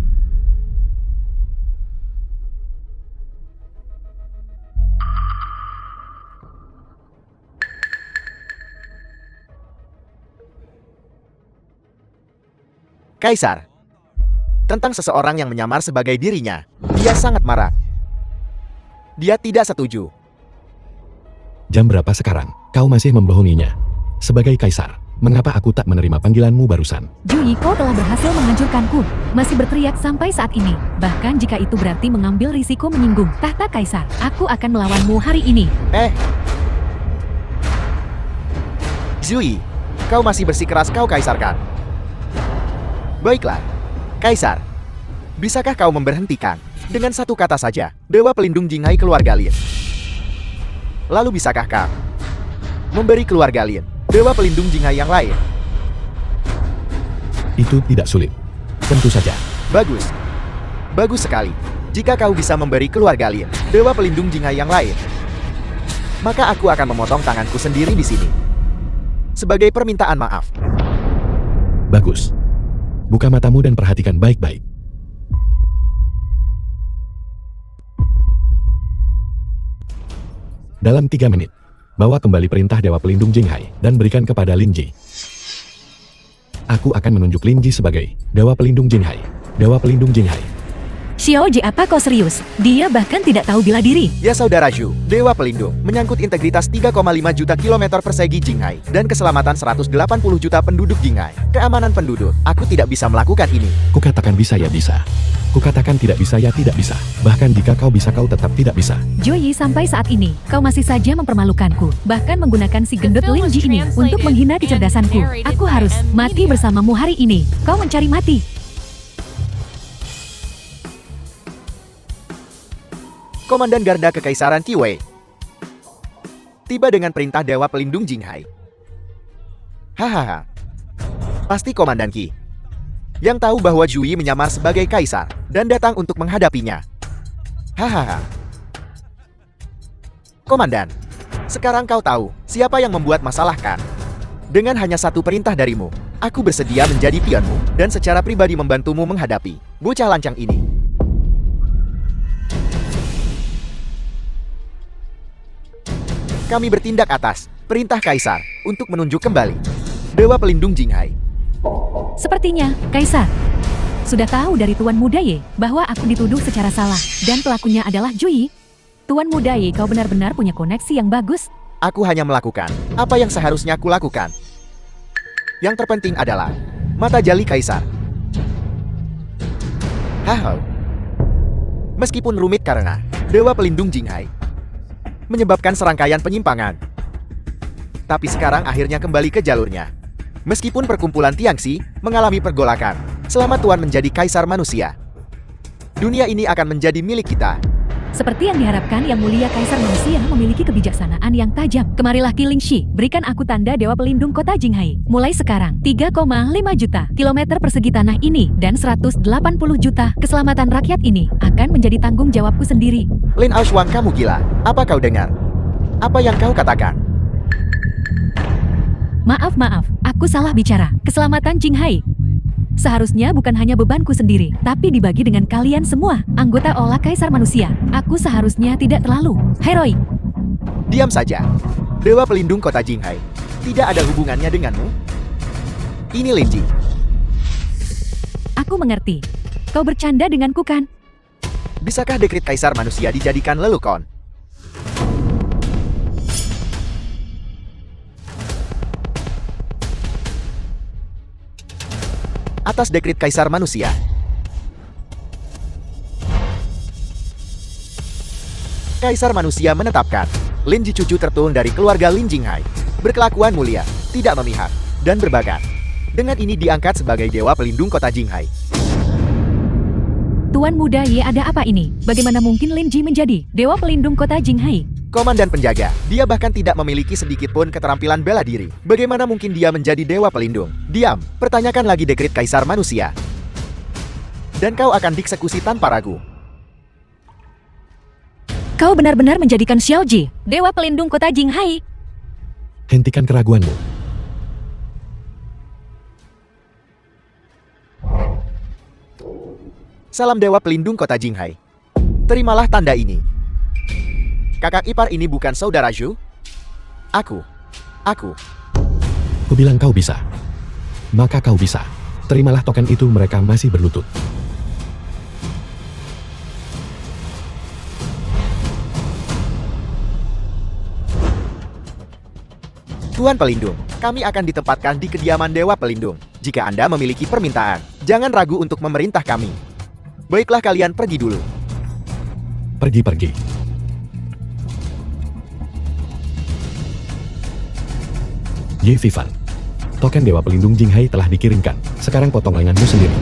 Kaisar, tentang seseorang yang menyamar sebagai dirinya, dia sangat marah. Dia tidak setuju. Jam berapa sekarang? Kau masih membohonginya. Sebagai kaisar, mengapa aku tak menerima panggilanmu barusan? Zui, kau telah berhasil menghancurkanku. Masih berteriak sampai saat ini. Bahkan jika itu berarti mengambil risiko menyinggung tahta kaisar, aku akan melawanmu hari ini. Zui, kau masih bersikeras kau kaisarkan. Baiklah, Kaisar. Bisakah kau memberhentikan dengan satu kata saja, Dewa Pelindung Jinghai keluarga Lin? Lalu bisakah kau memberi keluarga Lin Dewa Pelindung Jinghai yang lain? Itu tidak sulit. Tentu saja. Bagus. Bagus sekali. Jika kau bisa memberi keluarga Lin Dewa Pelindung Jinghai yang lain, maka aku akan memotong tanganku sendiri di sini sebagai permintaan maaf. Bagus. Buka matamu dan perhatikan baik-baik. Dalam 3 menit, bawa kembali perintah Dewa Pelindung Jinghai dan berikan kepada Lin Ji. Aku akan menunjuk Lin Ji sebagai Dewa Pelindung Jinghai. Dewa Pelindung Jinghai. Xiaoji, apa kau serius? Dia bahkan tidak tahu bela diri. Ya saudara Zhu, Dewa Pelindung, menyangkut integritas 3,5 juta kilometer persegi Jinghai dan keselamatan 180 juta penduduk Jinghai. Keamanan penduduk, aku tidak bisa melakukan ini. Kukatakan bisa ya bisa. Kukatakan tidak bisa ya tidak bisa. Bahkan jika kau bisa kau tetap tidak bisa. Zhu Yi, sampai saat ini, kau masih saja mempermalukanku. Bahkan menggunakan si gendut Lin Ji ini untuk menghina kecerdasanku. Aku harus mati bersamamu hari ini. Kau mencari mati. Komandan Garda Kekaisaran Qi tiba dengan perintah Dewa Pelindung Jinghai. Hahaha. Pasti Komandan Qi yang tahu bahwa Zhu Yi menyamar sebagai kaisar dan datang untuk menghadapinya. Hahaha. Komandan, sekarang kau tahu siapa yang membuat masalah kan? Dengan hanya satu perintah darimu, aku bersedia menjadi pionmu dan secara pribadi membantumu menghadapi bocah lancang ini. Kami bertindak atas perintah Kaisar untuk menunjuk kembali Dewa Pelindung Jinghai. Sepertinya, Kaisar sudah tahu dari Tuan Muda Ye bahwa aku dituduh secara salah dan pelakunya adalah Zhu Yi. Tuan Muda Ye, kau benar-benar punya koneksi yang bagus. Aku hanya melakukan apa yang seharusnya kulakukan. Yang terpenting adalah mata jali Kaisar. Haha. Meskipun rumit karena Dewa Pelindung Jinghai menyebabkan serangkaian penyimpangan, tapi sekarang akhirnya kembali ke jalurnya. Meskipun perkumpulan Tiangxi mengalami pergolakan, selama Tuan menjadi Kaisar Manusia, dunia ini akan menjadi milik kita. Seperti yang diharapkan, Yang Mulia Kaisar Manusia memiliki kebijaksanaan yang tajam. Kemarilah Qilingshi, berikan aku tanda Dewa Pelindung Kota Jinghai. Mulai sekarang, 3,5 juta kilometer persegi tanah ini dan 180 juta keselamatan rakyat ini akan menjadi tanggung jawabku sendiri. Lin Aoshuang, kamu gila. Apa kau dengar? Apa yang kau katakan? Maaf, aku salah bicara. Keselamatan Jinghai seharusnya bukan hanya bebanku sendiri, tapi dibagi dengan kalian semua, anggota Olah Kaisar Manusia. Aku seharusnya tidak terlalu heroik. Diam saja. Dewa Pelindung Kota Jinghai tidak ada hubungannya denganmu. Ini Lin Ji. Aku mengerti. Kau bercanda denganku kan? Bisakah dekret Kaisar Manusia dijadikan lelukon? Atas dekret Kaisar Manusia, Kaisar Manusia menetapkan Lin Ji, cucu tertua dari keluarga Lin Jinghai, berkelakuan mulia, tidak memihak, dan berbakat. Dengan ini diangkat sebagai Dewa Pelindung Kota Jinghai. Tuan Muda Ye, ada apa ini? Bagaimana mungkin Lin Ji menjadi Dewa Pelindung Kota Jinghai? Komandan penjaga, dia bahkan tidak memiliki sedikit pun keterampilan bela diri. Bagaimana mungkin dia menjadi Dewa Pelindung? Diam, pertanyakan lagi dekret Kaisar Manusia. Dan kau akan dieksekusi tanpa ragu. Kau benar-benar menjadikan Xiaoji Dewa Pelindung Kota Jinghai. Hentikan keraguanmu. Salam Dewa Pelindung Kota Jinghai. Terimalah tanda ini. Kakak ipar ini bukan saudara Zhu? Aku. Kubilang kau bisa. Maka kau bisa. Terimalah token itu, mereka masih berlutut. Tuan Pelindung, kami akan ditempatkan di kediaman Dewa Pelindung. Jika Anda memiliki permintaan, jangan ragu untuk memerintah kami. Baiklah, kalian pergi dulu. Pergi. Ye Vivan, token Dewa Pelindung Jinghai telah dikirimkan. Sekarang potong lenganmu sendiri.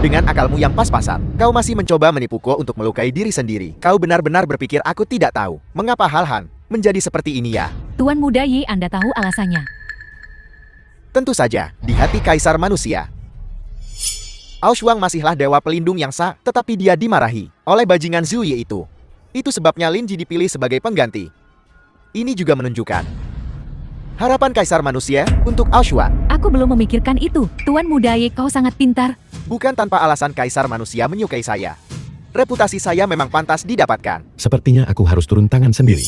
Dengan akalmu yang pas-pasan, kau masih mencoba menipuku untuk melukai diri sendiri. Kau benar-benar berpikir aku tidak tahu mengapa hal-hal menjadi seperti ini ya? Tuan Muda Ye, Anda tahu alasannya. Tentu saja, di hati Kaisar Manusia, Aoshuang masihlah Dewa Pelindung yang sah, tetapi dia dimarahi oleh bajingan Zhu Yi itu. Itu sebabnya Lin Ji dipilih sebagai pengganti. Ini juga menunjukkan harapan Kaisar Manusia untuk Aoshuang. Aku belum memikirkan itu. Tuan Muda Ye, kau sangat pintar. Bukan tanpa alasan Kaisar Manusia menyukai saya. Reputasi saya memang pantas didapatkan. Sepertinya aku harus turun tangan sendiri.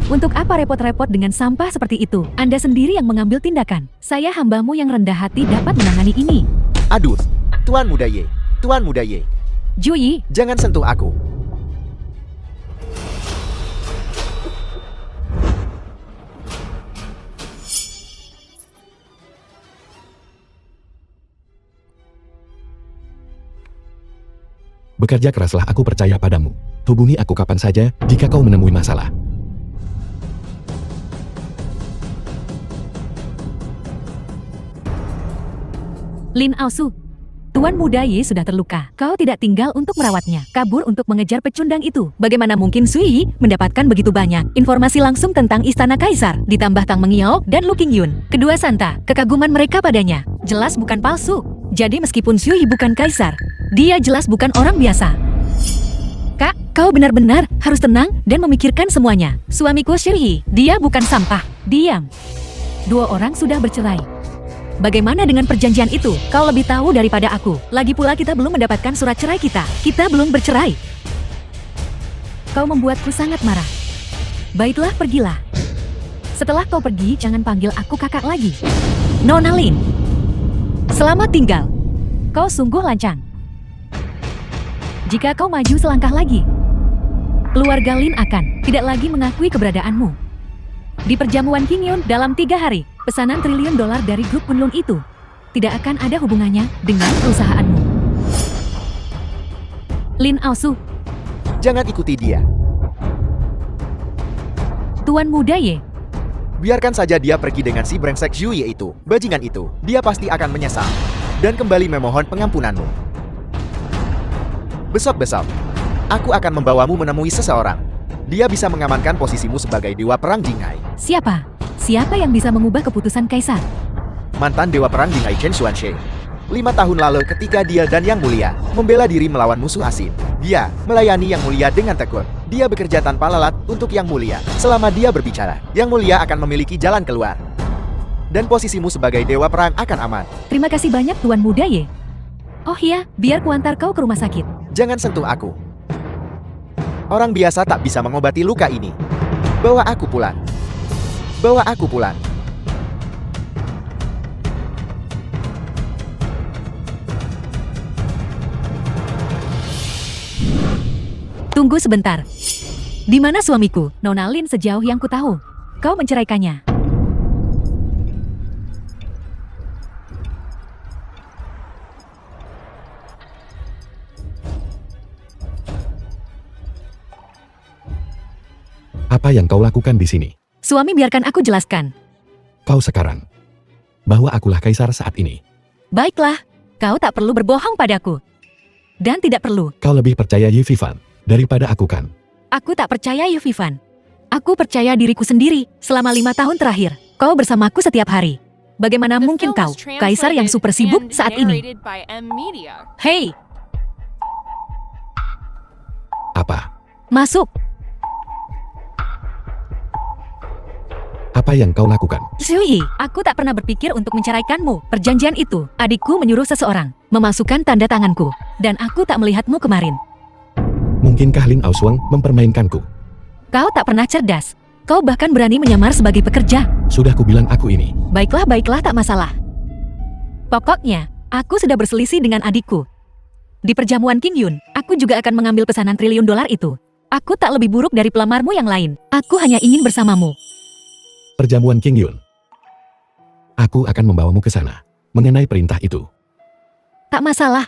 Untuk apa repot-repot dengan sampah seperti itu? Anda sendiri yang mengambil tindakan. Saya hambamu yang rendah hati dapat menangani ini. Aduh, Tuan Muda Ye. Tuan Muda Ye. Juyi, Jangan sentuh aku. Bekerja keraslah, aku percaya padamu. Hubungi aku kapan saja jika kau menemui masalah. Lin Aosu. Tuan Muda Ye sudah terluka. Kau tidak tinggal untuk merawatnya. Kabur untuk mengejar pecundang itu. Bagaimana mungkin Sui Yi mendapatkan begitu banyak informasi langsung tentang Istana Kaisar, ditambah Tang Mengiao dan Lu Qingyun. Kedua Santa, kekaguman mereka padanya jelas bukan palsu. Jadi meskipun Sui Yi bukan kaisar, dia jelas bukan orang biasa. Kak, kau benar-benar harus tenang dan memikirkan semuanya. Suamiku Sui Yi, dia bukan sampah. Diam. Dua orang sudah bercerai. Bagaimana dengan perjanjian itu? Kau lebih tahu daripada aku. Lagi pula kita belum mendapatkan surat cerai kita. Kita belum bercerai. Kau membuatku sangat marah. Baiklah, pergilah. Setelah kau pergi, jangan panggil aku kakak lagi. Nona Lin. Selamat tinggal. Kau sungguh lancang. Jika kau maju selangkah lagi, keluarga Lin akan tidak lagi mengakui keberadaanmu. Di perjamuan Qingyun dalam 3 hari, pesanan triliun dolar dari grup Kunlun itu tidak akan ada hubungannya dengan perusahaanmu. Lin Aosu. Jangan ikuti dia. Tuan Muda Ye. Biarkan saja dia pergi dengan si brengsek Zhu Ye itu. Bajingan itu. Dia pasti akan menyesal. Dan kembali memohon pengampunanmu. Besok-besok, aku akan membawamu menemui seseorang. Dia bisa mengamankan posisimu sebagai Dewa Perang Jinghai. Siapa? Siapa yang bisa mengubah keputusan Kaisar? Mantan Dewa Perang Jinghai Chen Xuanxie. 5 tahun lalu ketika dia dan Yang Mulia membela diri melawan musuh asing, dia melayani Yang Mulia dengan tekun. Dia bekerja tanpa lelah untuk Yang Mulia. Selama dia berbicara, Yang Mulia akan memiliki jalan keluar. Dan posisimu sebagai Dewa Perang akan aman. Terima kasih banyak Tuan Muda Ye. Oh iya, biar kuantar kau ke rumah sakit. Jangan sentuh aku. Orang biasa tak bisa mengobati luka ini. Bawa aku pulang. Bawa aku pulang. Tunggu sebentar. Di mana suamiku, Nona Lin, sejauh yang ku tahu? Kau menceraikannya. Apa yang kau lakukan di sini? Suami, biarkan aku jelaskan. Kau sekarang, bahwa akulah kaisar saat ini. Baiklah, kau tak perlu berbohong padaku. Dan tidak perlu. Kau lebih percaya Yi Vivan daripada aku kan? Aku tak percaya Yi Vivan. Aku percaya diriku sendiri. Selama 5 tahun terakhir, kau bersamaku setiap hari. Bagaimana mungkin kau, kaisar yang super sibuk saat ini? Hei! Apa? Masuk! Apa yang kau lakukan? Sui, aku tak pernah berpikir untuk menceraikanmu. Perjanjian itu, adikku menyuruh seseorang memasukkan tanda tanganku. Dan aku tak melihatmu kemarin. Mungkinkah Lin Aosuang mempermainkanku? Kau tak pernah cerdas. Kau bahkan berani menyamar sebagai pekerja. Sudah kubilang aku ini. Baiklah, baiklah, tak masalah. Pokoknya, aku sudah berselisih dengan adikku. Di perjamuan Qingyun, aku juga akan mengambil pesanan triliun dolar itu. Aku tak lebih buruk dari pelamarmu yang lain. Aku hanya ingin bersamamu. Perjamuan Qingyun. Aku akan membawamu ke sana. Mengenai perintah itu. Tak masalah.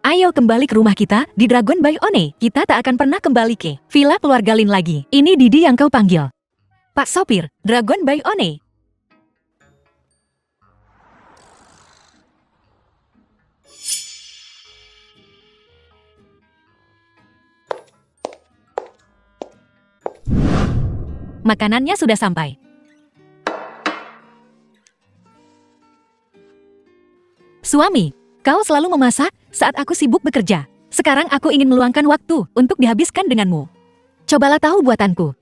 Ayo kembali ke rumah kita di Dragon by One. Kita tak akan pernah kembali ke villa keluarga Lin lagi. Ini Didi yang kau panggil. Pak Sopir, Dragon by One. Makanannya sudah sampai. Suami, kau selalu memasak saat aku sibuk bekerja. Sekarang aku ingin meluangkan waktu untuk dihabiskan denganmu. Cobalah tahu buatanku.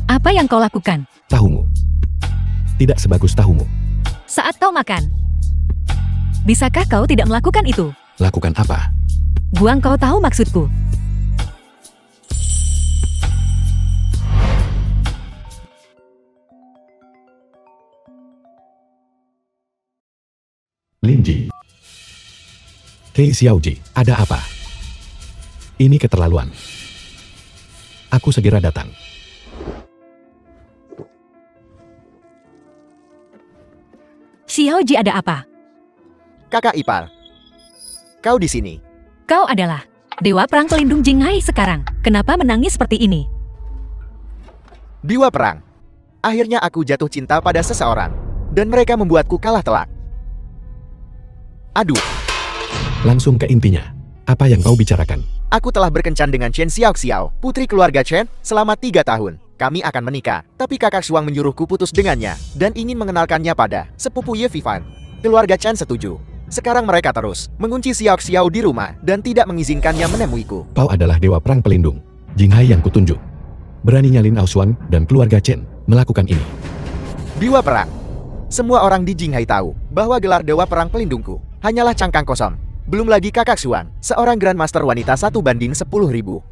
Apa yang kau lakukan? Tahumu. Tidak sebagus tahumu. Saat kau makan. Bisakah kau tidak melakukan itu? Lakukan apa? Buang, kau tahu maksudku. Lin Ji. Kei Xiaoji, ada apa? Ini keterlaluan. Aku segera datang. Xiaoji, ada apa? Kakak ipar. Kau di sini. Kau adalah Dewa Perang Pelindung Jinghai sekarang. Kenapa menangis seperti ini? Dewa Perang. Akhirnya aku jatuh cinta pada seseorang. Dan mereka membuatku kalah telak. Aduh. Langsung ke intinya. Apa yang kau bicarakan? Aku telah berkencan dengan Chen Xiaoxiao, putri keluarga Chen, selama 3 tahun. Kami akan menikah, tapi kakak Shuang menyuruhku putus dengannya, dan ingin mengenalkannya pada sepupu Ye Vifan. Keluarga Chen setuju. Sekarang mereka terus mengunci Xiaoxiao di rumah, dan tidak mengizinkannya menemuiku. Kau adalah Dewa Perang Pelindung Jinghai yang kutunjuk. Beraninya Lin Aosuan dan keluarga Chen melakukan ini. Dewa Perang. Semua orang di Jinghai tahu bahwa gelar Dewa Perang Pelindungku hanyalah cangkang kosong. Belum lagi kakak Shuang, seorang Grandmaster wanita 1:10.000,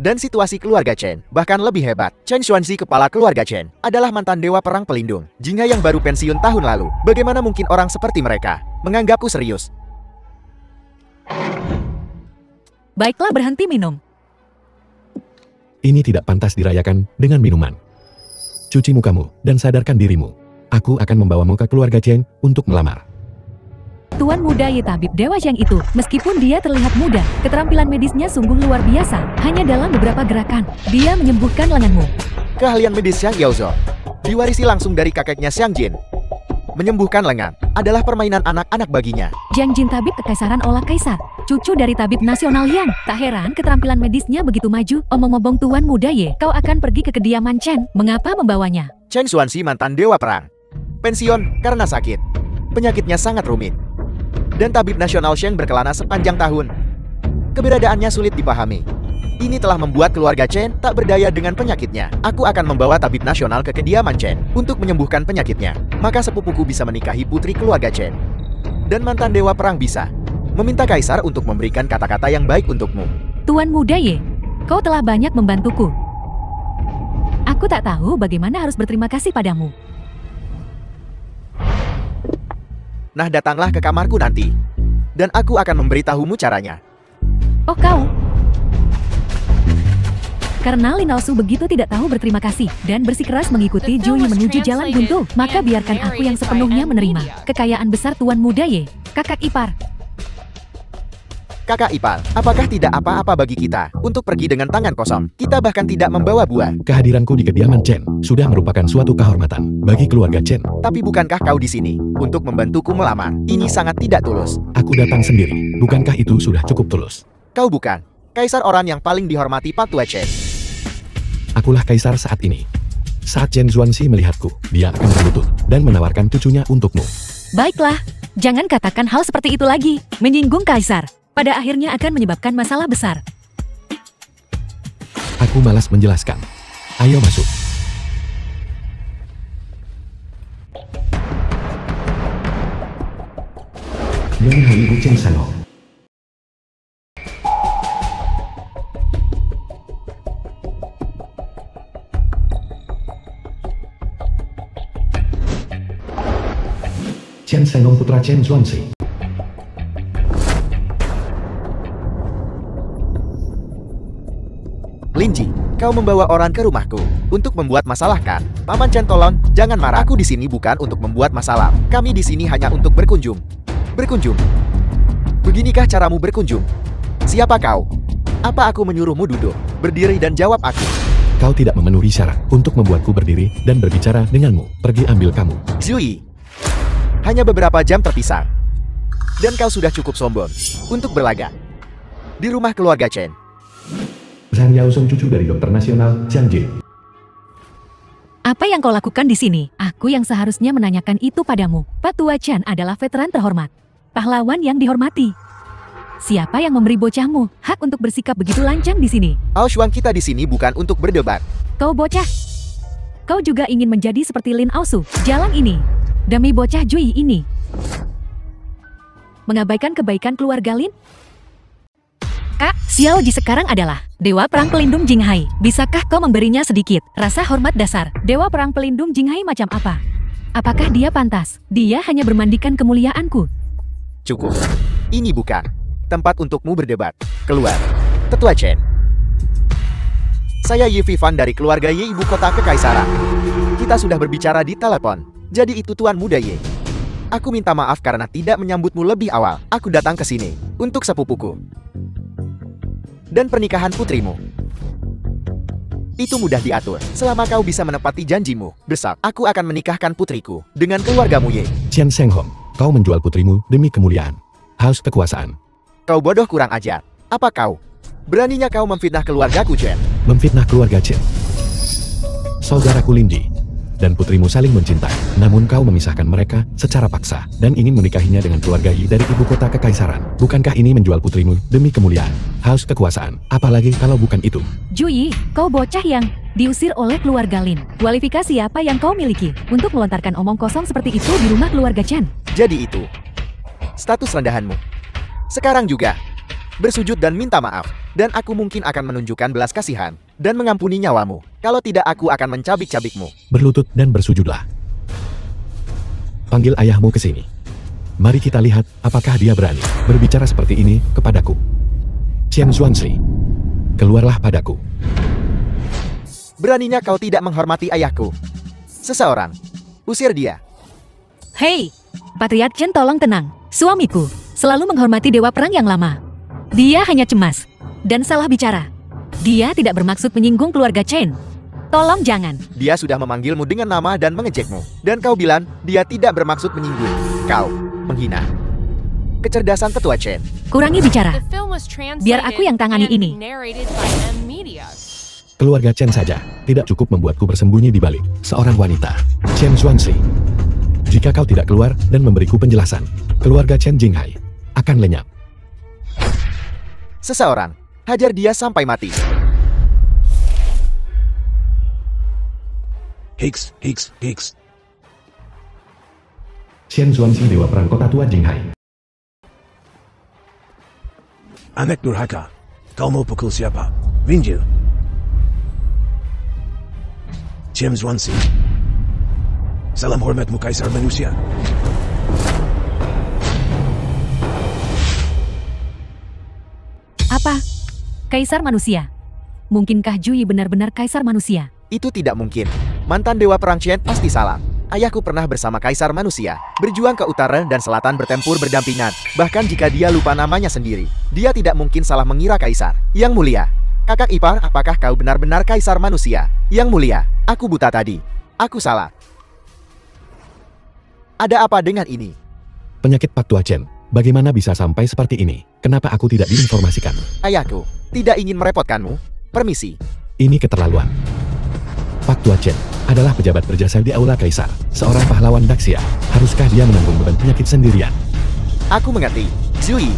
dan situasi keluarga Chen bahkan lebih hebat. Chen Xuanxi, kepala keluarga Chen, adalah mantan Dewa Perang Pelindung Jinghai yang baru pensiun tahun lalu. Bagaimana mungkin orang seperti mereka menganggapku serius? Baiklah, berhenti minum. Ini tidak pantas dirayakan dengan minuman. Cuci mukamu dan sadarkan dirimu. Aku akan membawamu ke keluarga Chen untuk melamar. Tuan muda Ye tabib Dewa Zhang itu, meskipun dia terlihat muda, keterampilan medisnya sungguh luar biasa. Hanya dalam beberapa gerakan, dia menyembuhkan lenganmu. Keahlian medis Xiang Yaozhou diwarisi langsung dari kakeknya Xiang Jin. Menyembuhkan lengan adalah permainan anak-anak baginya. Zhang Jin, tabib kekaisaran Ola Kaisar, cucu dari tabib nasional Yang. Tak heran keterampilan medisnya begitu maju. Omong-omong Tuan muda Ye, kau akan pergi ke kediaman Chen. Mengapa membawanya? Chen Xuanxi, mantan Dewa Perang, pensiun karena sakit. Penyakitnya sangat rumit. Dan tabib nasional Sheng berkelana sepanjang tahun. Keberadaannya sulit dipahami. Ini telah membuat keluarga Chen tak berdaya dengan penyakitnya. Aku akan membawa tabib nasional ke kediaman Chen untuk menyembuhkan penyakitnya. Maka sepupuku bisa menikahi putri keluarga Chen. Dan mantan Dewa Perang bisa meminta kaisar untuk memberikan kata-kata yang baik untukmu. Tuan muda Ye, kau telah banyak membantuku. Aku tak tahu bagaimana harus berterima kasih padamu. Nah, datanglah ke kamarku nanti, dan aku akan memberitahumu caranya. Oh, kau? Karena Lin Aosu begitu tidak tahu berterima kasih dan bersikeras mengikuti Zhu Yi menuju jalan buntu, maka biarkan aku yang sepenuhnya menerima kekayaan besar Tuan muda Ye, kakak ipar. Kakak ipar, apakah tidak apa-apa bagi kita untuk pergi dengan tangan kosong? Kita bahkan tidak membawa buah. Kehadiranku di kediaman Chen sudah merupakan suatu kehormatan bagi keluarga Chen. Tapi bukankah kau di sini untuk membantuku melamar? Ini sangat tidak tulus. Aku datang sendiri. Bukankah itu sudah cukup tulus? Kau bukan kaisar orang yang paling dihormati Patua Chen. Akulah kaisar saat ini. Saat Chen Xuanxi melihatku, dia akan berlutut dan menawarkan cucunya untukmu. Baiklah, jangan katakan hal seperti itu lagi. Menyinggung kaisar pada akhirnya akan menyebabkan masalah besar. Aku malas menjelaskan. Ayo masuk. Yang Haibu Chen Sango. Chen Sanong putra Chen Xuanxi. Lin Ji, kau membawa orang ke rumahku untuk membuat masalah kan? Paman Chen, tolong jangan marah. Aku di sini bukan untuk membuat masalah. Kami di sini hanya untuk berkunjung. Berkunjung. Beginikah caramu berkunjung? Siapa kau? Apa aku menyuruhmu duduk, berdiri dan jawab aku? Kau tidak memenuhi syarat untuk membuatku berdiri dan berbicara denganmu. Pergi ambil kamu. Zhu Yi. Hanya beberapa jam terpisah. Dan kau sudah cukup sombong untuk berlagak di rumah keluarga Chen. Zhang Yaozhong, cucu dari dokter nasional Zhang Jin. Apa yang kau lakukan di sini? Aku yang seharusnya menanyakan itu padamu. Patua Chen adalah veteran terhormat, pahlawan yang dihormati. Siapa yang memberi bocahmu hak untuk bersikap begitu lancang di sini? Aoshuang, kita di sini bukan untuk berdebat. Kau bocah. Kau juga ingin menjadi seperti Lin Aosu. Jalan ini demi bocah Zhu Yi ini. Mengabaikan kebaikan keluarga Lin? Kak, Xiaoji sekarang adalah Dewa Perang Pelindung Jinghai. Bisakah kau memberinya sedikit rasa hormat dasar? Dewa Perang Pelindung Jinghai macam apa? Apakah dia pantas? Dia hanya bermandikan kemuliaanku. Cukup. Ini bukan tempat untukmu berdebat. Keluar. Tetua Chen. Saya Yi Fifan dari keluarga Ye ibu kota kekaisaran. Kita sudah berbicara di telepon. Jadi itu Tuan Muda Ye. Aku minta maaf karena tidak menyambutmu lebih awal. Aku datang ke sini untuk sepupuku dan pernikahan putrimu. Itu mudah diatur. Selama kau bisa menepati janjimu, besok aku akan menikahkan putriku dengan keluargamu Ye. Chen Shenghong, kau menjual putrimu demi kemuliaan, haus kekuasaan. Kau bodoh kurang ajar. Apa kau? Beraninya kau memfitnah keluargaku Chen? Memfitnah keluarga Chen. Saudaraku Lin Ji dan putrimu saling mencintai, namun kau memisahkan mereka secara paksa dan ingin menikahinya dengan keluarga Yi dari ibu kota kekaisaran. Bukankah ini menjual putrimu demi kemuliaan, haus kekuasaan? Apalagi kalau bukan itu. Juyi, kau bocah yang diusir oleh keluarga Lin. Kualifikasi apa yang kau miliki untuk melontarkan omong kosong seperti itu di rumah keluarga Chen? Jadi itu status rendahanmu. Sekarang juga bersujud dan minta maaf, dan aku mungkin akan menunjukkan belas kasihan dan mengampuni nyawamu. Kalau tidak, aku akan mencabik-cabikmu. Berlutut dan bersujudlah. Panggil ayahmu ke sini. Mari kita lihat apakah dia berani berbicara seperti ini kepadaku. Chen Xuanxi, keluarlah padaku. Beraninya kau tidak menghormati ayahku. Seseorang, usir dia. Hei, Patriark Chen, tolong tenang. Suamiku selalu menghormati dewa perang yang lama. Dia hanya cemas dan salah bicara. Dia tidak bermaksud menyinggung keluarga Chen. Tolong jangan. Dia sudah memanggilmu dengan nama dan mengejekmu. Dan kau bilang dia tidak bermaksud menyinggung. Kau menghina kecerdasan Tetua Chen. Kurangi bicara. Biar aku yang tangani ini. Keluarga Chen saja tidak cukup membuatku bersembunyi di balik seorang wanita. Chen Xuanxi, jika kau tidak keluar dan memberiku penjelasan, keluarga Chen Jinghai akan lenyap. Seseorang, hajar dia sampai mati. Higgs. Chen Xuanxi, dewa perang kota tua Jinghai. Anak durhaka, kau mau pukul siapa? Vinju. Chen Xuanxi, salam hormatmu kaisar manusia. Apa? Kaisar manusia? Mungkinkah Juyi benar-benar kaisar manusia? Itu tidak mungkin. Mantan dewa perang Chen pasti salah. Ayahku pernah bersama kaisar manusia, berjuang ke utara dan selatan bertempur berdampingan. Bahkan jika dia lupa namanya sendiri, dia tidak mungkin salah mengira kaisar. Yang mulia, kakak ipar, apakah kau benar-benar kaisar manusia? Yang mulia, aku buta tadi. Aku salah. Ada apa dengan ini? Penyakit Pak Tua Chen. Bagaimana bisa sampai seperti ini? Kenapa aku tidak diinformasikan? Ayahku tidak ingin merepotkanmu. Permisi. Ini keterlaluan. Pak Tua Chen adalah pejabat berjasa di Aula Kaisar, seorang pahlawan Daxia. Haruskah dia menanggung beban penyakit sendirian? Aku mengerti. Zui,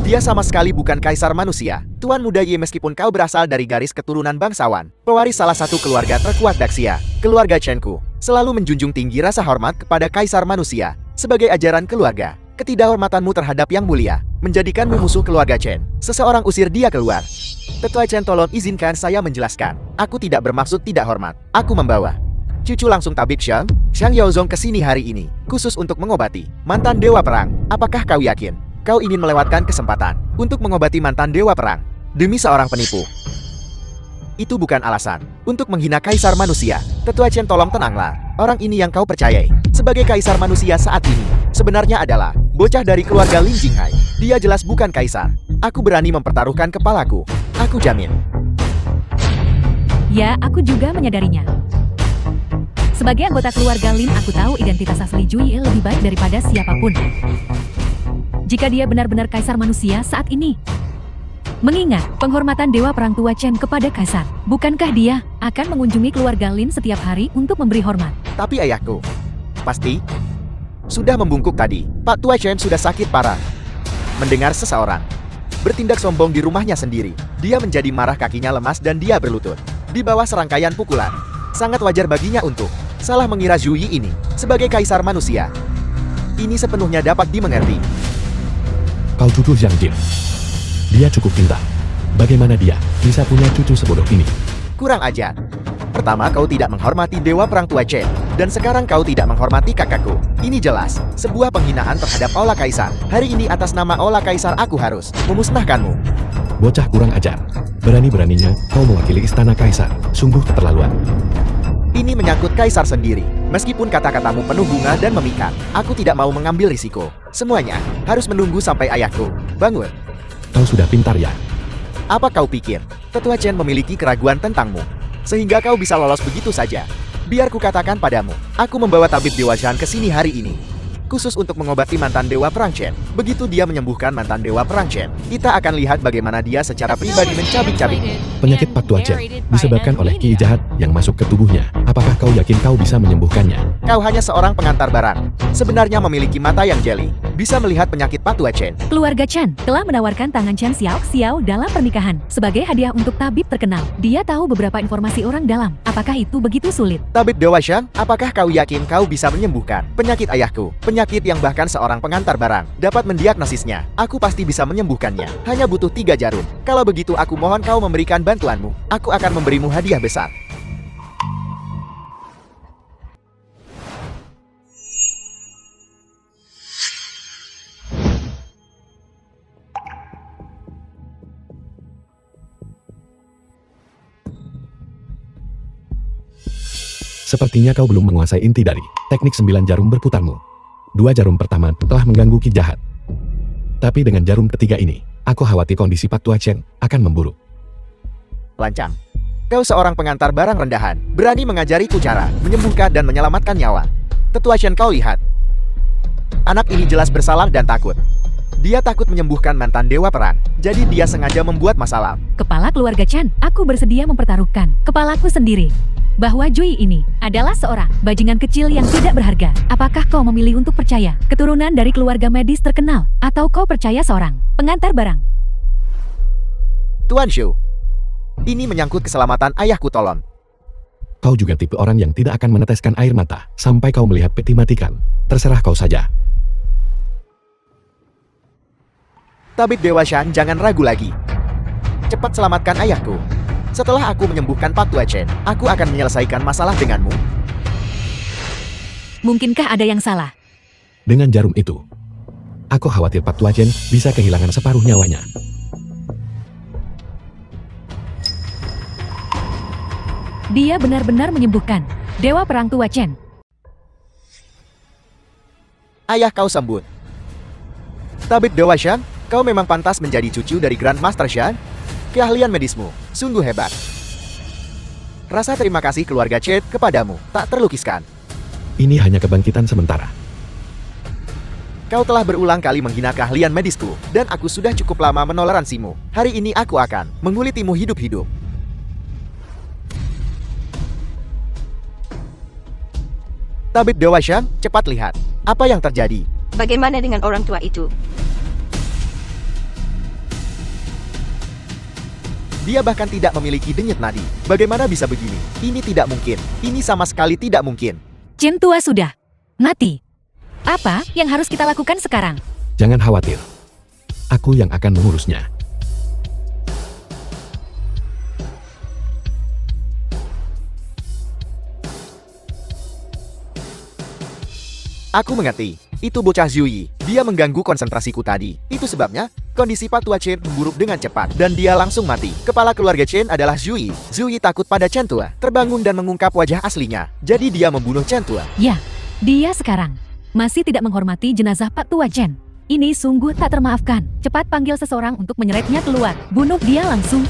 dia sama sekali bukan kaisar manusia. Tuan Muda Ye, meskipun kau berasal dari garis keturunan bangsawan, pewaris salah satu keluarga terkuat Daxia, keluarga Chenku selalu menjunjung tinggi rasa hormat kepada kaisar manusia. Sebagai ajaran keluarga, ketidakhormatanmu terhadap yang mulia menjadikanmu musuh keluarga Chen. Seseorang usir dia keluar. Tetua Chen, tolong izinkan saya menjelaskan. Aku tidak bermaksud tidak hormat. Aku membawa cucu langsung tabib Xiang Yaozong ke sini hari ini, khusus untuk mengobati mantan dewa perang. Apakah kau yakin kau ingin melewatkan kesempatan untuk mengobati mantan dewa perang demi seorang penipu? Itu bukan alasan untuk menghina kaisar manusia. Tetua Chen, tolong tenanglah. Orang ini yang kau percayai sebagai kaisar manusia saat ini sebenarnya adalah bocah dari keluarga Lin Jinghai. Dia jelas bukan kaisar. Aku berani mempertaruhkan kepalaku. Aku jamin. Ya, aku juga menyadarinya. Sebagai anggota keluarga Lin, aku tahu identitas asli Juyi lebih baik daripada siapapun. Jika dia benar-benar kaisar manusia saat ini. Mengingat penghormatan dewa perang tua Chen kepada kaisar, bukankah dia akan mengunjungi keluarga Lin setiap hari untuk memberi hormat? Tapi ayahku pasti sudah membungkuk tadi. Pak Tua Chen sudah sakit parah. Mendengar seseorang bertindak sombong di rumahnya sendiri, dia menjadi marah, kakinya lemas dan dia berlutut di bawah serangkaian pukulan. Sangat wajar baginya untuk salah mengira Juyi ini sebagai kaisar manusia. Ini sepenuhnya dapat dimengerti. Kau cucu Zhang Jin. Dia cukup pintar. Bagaimana dia bisa punya cucu sebodoh ini? Kurang ajar. Pertama, kau tidak menghormati Dewa Perang Tua Chen. Dan sekarang kau tidak menghormati kakakku. Ini jelas sebuah penghinaan terhadap Aula Kaisar. Hari ini atas nama Aula Kaisar aku harus memusnahkanmu. Bocah kurang ajar. Berani-beraninya kau mewakili istana Kaisar. Sungguh keterlaluan. Ini menyangkut Kaisar sendiri. Meskipun kata-katamu penuh bunga dan memikat, aku tidak mau mengambil risiko. Semuanya harus menunggu sampai ayahku bangun. Kau sudah pintar ya? Apa kau pikir Tetua Chen memiliki keraguan tentangmu sehingga kau bisa lolos begitu saja? Biar ku katakan padamu, aku membawa tabib Dewa Shan ke sini hari ini khusus untuk mengobati mantan Dewa Perang Chen. Begitu dia menyembuhkan mantan Dewa Perang Chen, kita akan lihat bagaimana dia secara pribadi mencabik-cabik. Penyakit Pak Tua Chen disebabkan oleh ki jahat yang masuk ke tubuhnya. Apakah kau yakin kau bisa menyembuhkannya? Kau hanya seorang pengantar barang. Sebenarnya memiliki mata yang jeli, bisa melihat penyakit Pak Tua Chen. Keluarga Chen telah menawarkan tangan Chen Xiao dalam pernikahan sebagai hadiah untuk tabib terkenal. Dia tahu beberapa informasi orang dalam. Apakah itu begitu sulit? Tabib Dewa Shan, apakah kau yakin kau bisa menyembuhkan penyakit ayahku? Penyakit yang bahkan seorang pengantar barang dapat mendiagnosisnya. Aku pasti bisa menyembuhkannya. Hanya butuh 3 jarum. Kalau begitu aku mohon kau memberikan bantuanmu. Aku akan memberimu hadiah besar. Sepertinya kau belum menguasai inti dari teknik 9 jarum berputarmu. 2 jarum pertama telah mengganggu ki jahat. Tapi dengan jarum ketiga ini, aku khawatir kondisi Pak Tua Chen akan memburuk. Lancang. Kau seorang pengantar barang rendahan, berani mengajariku cara menyembuhkan dan menyelamatkan nyawa. Tetua Chen, kau lihat. Anak ini jelas bersalah dan takut. Dia takut menyembuhkan mantan Dewa Perang, jadi dia sengaja membuat masalah. Kepala keluarga Chen, aku bersedia mempertaruhkan kepalaku sendiri bahwa Jui ini adalah seorang bajingan kecil yang tidak berharga. Apakah kau memilih untuk percaya keturunan dari keluarga medis terkenal, atau kau percaya seorang pengantar barang? Tuan Shu, ini menyangkut keselamatan ayahku, tolong. Kau juga tipe orang yang tidak akan meneteskan air mata sampai kau melihat peti matikan. Terserah kau saja. Tabib Dewa Shan, jangan ragu lagi. Cepat selamatkan ayahku. Setelah aku menyembuhkan Pak Tua Chen, aku akan menyelesaikan masalah denganmu. Mungkinkah ada yang salah? Dengan jarum itu, aku khawatir Pak Tua Chen bisa kehilangan separuh nyawanya. Dia benar-benar menyembuhkan Dewa Perang Tua Chen. Ayah kau sembuh. Tabib Dewa Shan, kau memang pantas menjadi cucu dari Grand Master Shan. Keahlian medismu sungguh hebat. Rasa terima kasih keluarga Chen kepadamu tak terlukiskan. Ini hanya kebangkitan sementara. Kau telah berulang kali menghina keahlian medisku, dan aku sudah cukup lama menoleransimu. Hari ini aku akan mengulitimu hidup-hidup. Tabib Dewa Shan, cepat lihat. Apa yang terjadi? Bagaimana dengan orang tua itu? Dia bahkan tidak memiliki denyut nadi. Bagaimana bisa begini? Ini tidak mungkin. Ini sama sekali tidak mungkin. Chen Tua sudah mati. Apa yang harus kita lakukan sekarang? Jangan khawatir. Aku yang akan mengurusnya. Aku mengerti. Itu bocah Zhuyi. Dia mengganggu konsentrasiku tadi. Itu sebabnya kondisi Pak Tua Chen memburuk dengan cepat dan dia langsung mati. Kepala keluarga Chen adalah Zhuyi. Zhuyi takut pada Chen Tua, terbangun dan mengungkap wajah aslinya. Jadi dia membunuh Chen Tua. Ya, dia sekarang masih tidak menghormati jenazah Pak Tua Chen. Ini sungguh tak termaafkan. Cepat panggil seseorang untuk menyeretnya keluar. Bunuh dia langsung.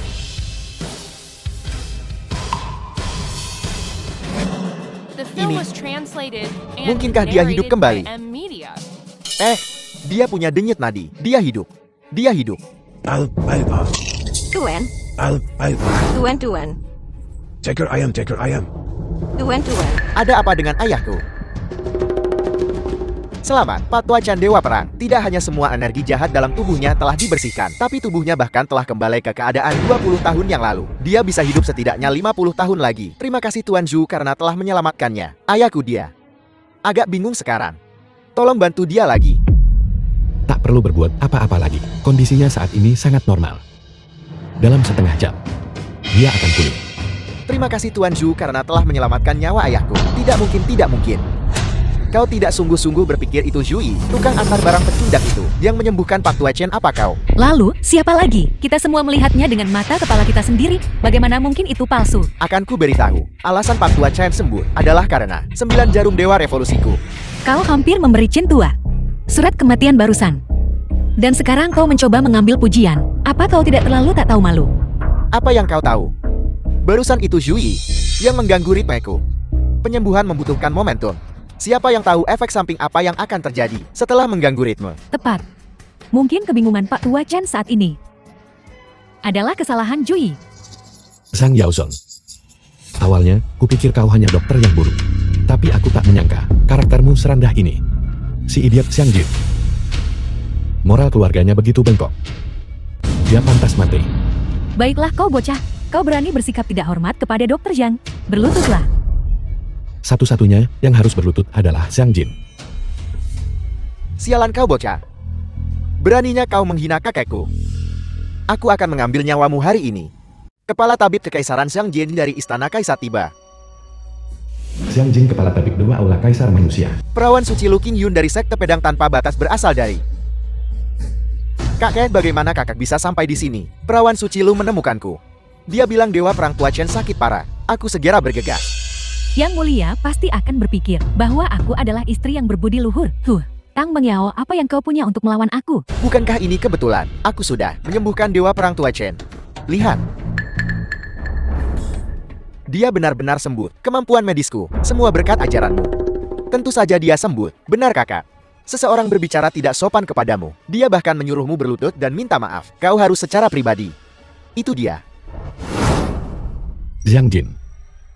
Ini, mungkinkah dia hidup kembali? Dia punya denyut nadi. Dia hidup. Dia hidup. Tuan. Tuan. Taker ayam. Tuan. Ada apa dengan ayahku? Selamat, Pak Tua Chen Dewa Perang. Tidak hanya semua energi jahat dalam tubuhnya telah dibersihkan, tapi tubuhnya bahkan telah kembali ke keadaan 20 tahun yang lalu. Dia bisa hidup setidaknya 50 tahun lagi. Terima kasih Tuan Zhu karena telah menyelamatkannya. Ayahku dia. Agak bingung sekarang. Tolong bantu dia lagi. Tak perlu berbuat apa-apa lagi. Kondisinya saat ini sangat normal. Dalam setengah jam, dia akan pulih. Terima kasih Tuan Zhu karena telah menyelamatkan nyawa ayahku. Tidak mungkin, tidak mungkin. Kau tidak sungguh-sungguh berpikir itu Zhui, tukang antar barang pecundang itu, yang menyembuhkan Pak Tua Chen apa kau? Lalu, siapa lagi? Kita semua melihatnya dengan mata kepala kita sendiri. Bagaimana mungkin itu palsu? Akan ku beritahu, alasan Pak Tua Chen sembuh adalah karena 9 jarum dewa revolusiku. Kau hampir memberi Chen Tua surat kematian barusan. Dan sekarang kau mencoba mengambil pujian. Apa kau tidak terlalu tak tahu malu? Apa yang kau tahu? Barusan itu Zhui yang mengganggu ritmeku. Penyembuhan membutuhkan momentum. Siapa yang tahu efek samping apa yang akan terjadi setelah mengganggu ritme? Tepat. Mungkin kebingungan Pak Tua Chen saat ini adalah kesalahan Zhui. Sang Yaozong. Awalnya, kupikir kau hanya dokter yang buruk. Tapi aku tak menyangka, karaktermu serendah ini. Si idiot Xiang Jin. Moral keluarganya begitu bengkok. Dia pantas mati. Baiklah kau bocah. Kau berani bersikap tidak hormat kepada Dr. Zhang. Berlututlah. Satu-satunya yang harus berlutut adalah Xiang Jin. Sialan kau bocah. Beraninya kau menghina kakekku. Aku akan mengambil nyawamu hari ini. Kepala tabib kekaisaran Xiang Jin dari Istana Kaisar tiba. Xiang Jin kepala tabib Dewa Aula Kaisar Manusia. Perawan suci Lu Qingyun dari Sekte Pedang Tanpa Batas berasal dari... Kakek, bagaimana kakak bisa sampai di sini? Perawan suci Lu menemukanku. Dia bilang Dewa Perang Tua Chen sakit parah. Aku segera bergegas. Yang mulia pasti akan berpikir bahwa aku adalah istri yang berbudi luhur. Tang Mengyao, apa yang kau punya untuk melawan aku? Bukankah ini kebetulan? Aku sudah menyembuhkan Dewa Perang Tua Chen. Lihat. Dia benar-benar sembuh. Kemampuan medisku, semua berkat ajaranmu. Tentu saja dia sembuh. Benar kakak. Seseorang berbicara tidak sopan kepadamu. Dia bahkan menyuruhmu berlutut dan minta maaf. Kau harus secara pribadi. Itu dia. Xiang Jin.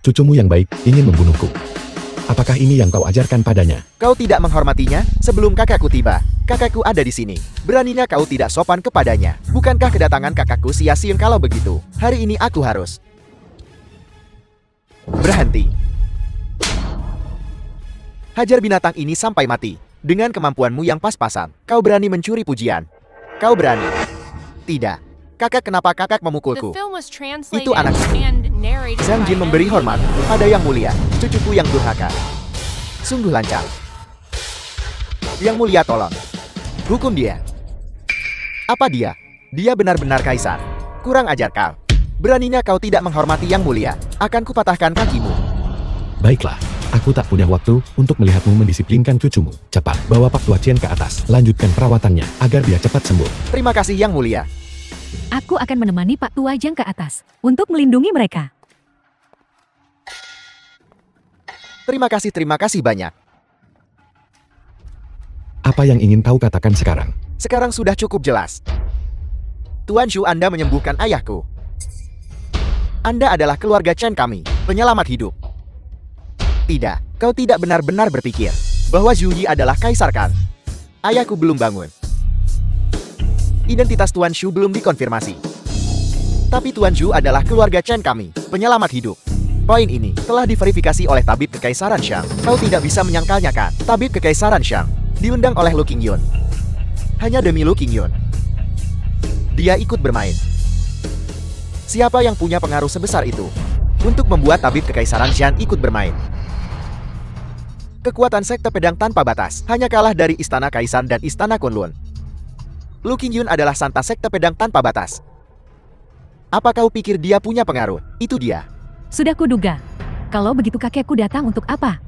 Cucumu yang baik ingin membunuhku. Apakah ini yang kau ajarkan padanya? Kau tidak menghormatinya sebelum kakakku tiba. Kakakku ada di sini. Beraninya kau tidak sopan kepadanya. Bukankah kedatangan kakakku sia-sia kalau begitu? Hari ini aku harus berhenti. Hajar binatang ini sampai mati. Dengan kemampuanmu yang pas-pasan, kau berani mencuri pujian. Kau berani. Tidak. Kakak, kenapa kakak memukulku? Itu anakku. Xiang Jin memberi hormat pada yang mulia, cucuku yang durhaka. Sungguh lancang. Yang mulia tolong. Hukum dia. Apa dia? Dia benar-benar kaisar. Kurang ajar kau. Beraninya kau tidak menghormati yang mulia. Akan kupatahkan kakimu. Baiklah, aku tak punya waktu untuk melihatmu mendisiplinkan cucumu. Cepat, bawa Pak Tua Chen ke atas. Lanjutkan perawatannya agar dia cepat sembuh. Terima kasih yang mulia. Aku akan menemani Pak Tua Zhang ke atas untuk melindungi mereka. Terima kasih banyak. Apa yang ingin kau katakan sekarang? Sekarang sudah cukup jelas. Tuan Zhu, Anda menyembuhkan ayahku. Anda adalah keluarga Chen kami, penyelamat hidup. Tidak, kau tidak benar-benar berpikir bahwa Zhu Yi adalah kaisar kan? Ayahku belum bangun. Identitas Tuan Zhu belum dikonfirmasi. Tapi Tuan Zhu adalah keluarga Chen kami, penyelamat hidup. Poin ini telah diverifikasi oleh tabib kekaisaran Shang. Kau tidak bisa menyangkalnya kan? Tabib kekaisaran Shang diundang oleh Lu Qingyun. Hanya demi Lu Qingyun. Dia ikut bermain. Siapa yang punya pengaruh sebesar itu untuk membuat tabib kekaisaran Shang ikut bermain? Kekuatan Sekte Pedang Tanpa Batas hanya kalah dari Istana Kaisar dan Istana Kunlun. Lu Qingyun adalah Santa Sekte Pedang Tanpa Batas. Apa kau pikir dia punya pengaruh? Itu dia. Sudah kuduga. Kalau begitu kakekku datang untuk apa?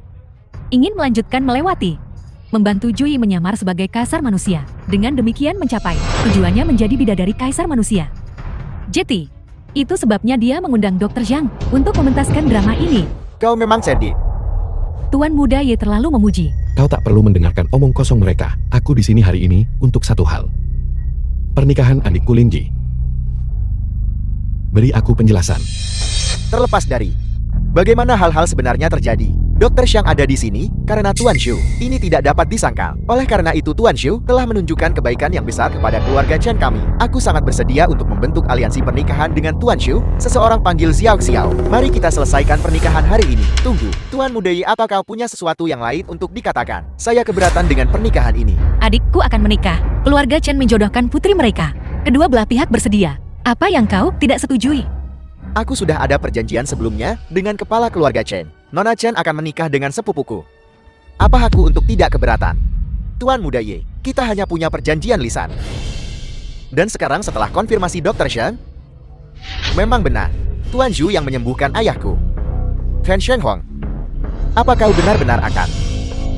Ingin melanjutkan melewati. Membantu Zhui menyamar sebagai kaisar manusia. Dengan demikian mencapai tujuannya menjadi bidadari kaisar manusia. Jeti. Itu sebabnya dia mengundang Dr. Zhang untuk mementaskan drama ini. Kau memang cerdik. Tuan muda Ye terlalu memuji. Kau tak perlu mendengarkan omong kosong mereka. Aku di sini hari ini untuk satu hal. Pernikahan adikku Lin Ji. Beri aku penjelasan. Terlepas dari bagaimana hal-hal sebenarnya terjadi, Dr. Xiang ada di sini karena Tuan Zhu. Ini tidak dapat disangkal. Oleh karena itu Tuan Zhu telah menunjukkan kebaikan yang besar kepada keluarga Chen kami. Aku sangat bersedia untuk membentuk aliansi pernikahan dengan Tuan Zhu. Seseorang panggil Xiao Xiao. Mari kita selesaikan pernikahan hari ini. Tunggu, Tuan Muda Yi, apa kau punya sesuatu yang lain untuk dikatakan? Saya keberatan dengan pernikahan ini. Adikku akan menikah. Keluarga Chen menjodohkan putri mereka. Kedua belah pihak bersedia. Apa yang kau tidak setujui? Aku sudah ada perjanjian sebelumnya dengan kepala keluarga Chen. Nona Chen akan menikah dengan sepupuku. Apa aku untuk tidak keberatan? Tuan Muda Ye, kita hanya punya perjanjian lisan. Dan sekarang setelah konfirmasi Dr. Shen, memang benar, Tuan Zhu yang menyembuhkan ayahku. Fan Shenghong, apa kau benar-benar akan,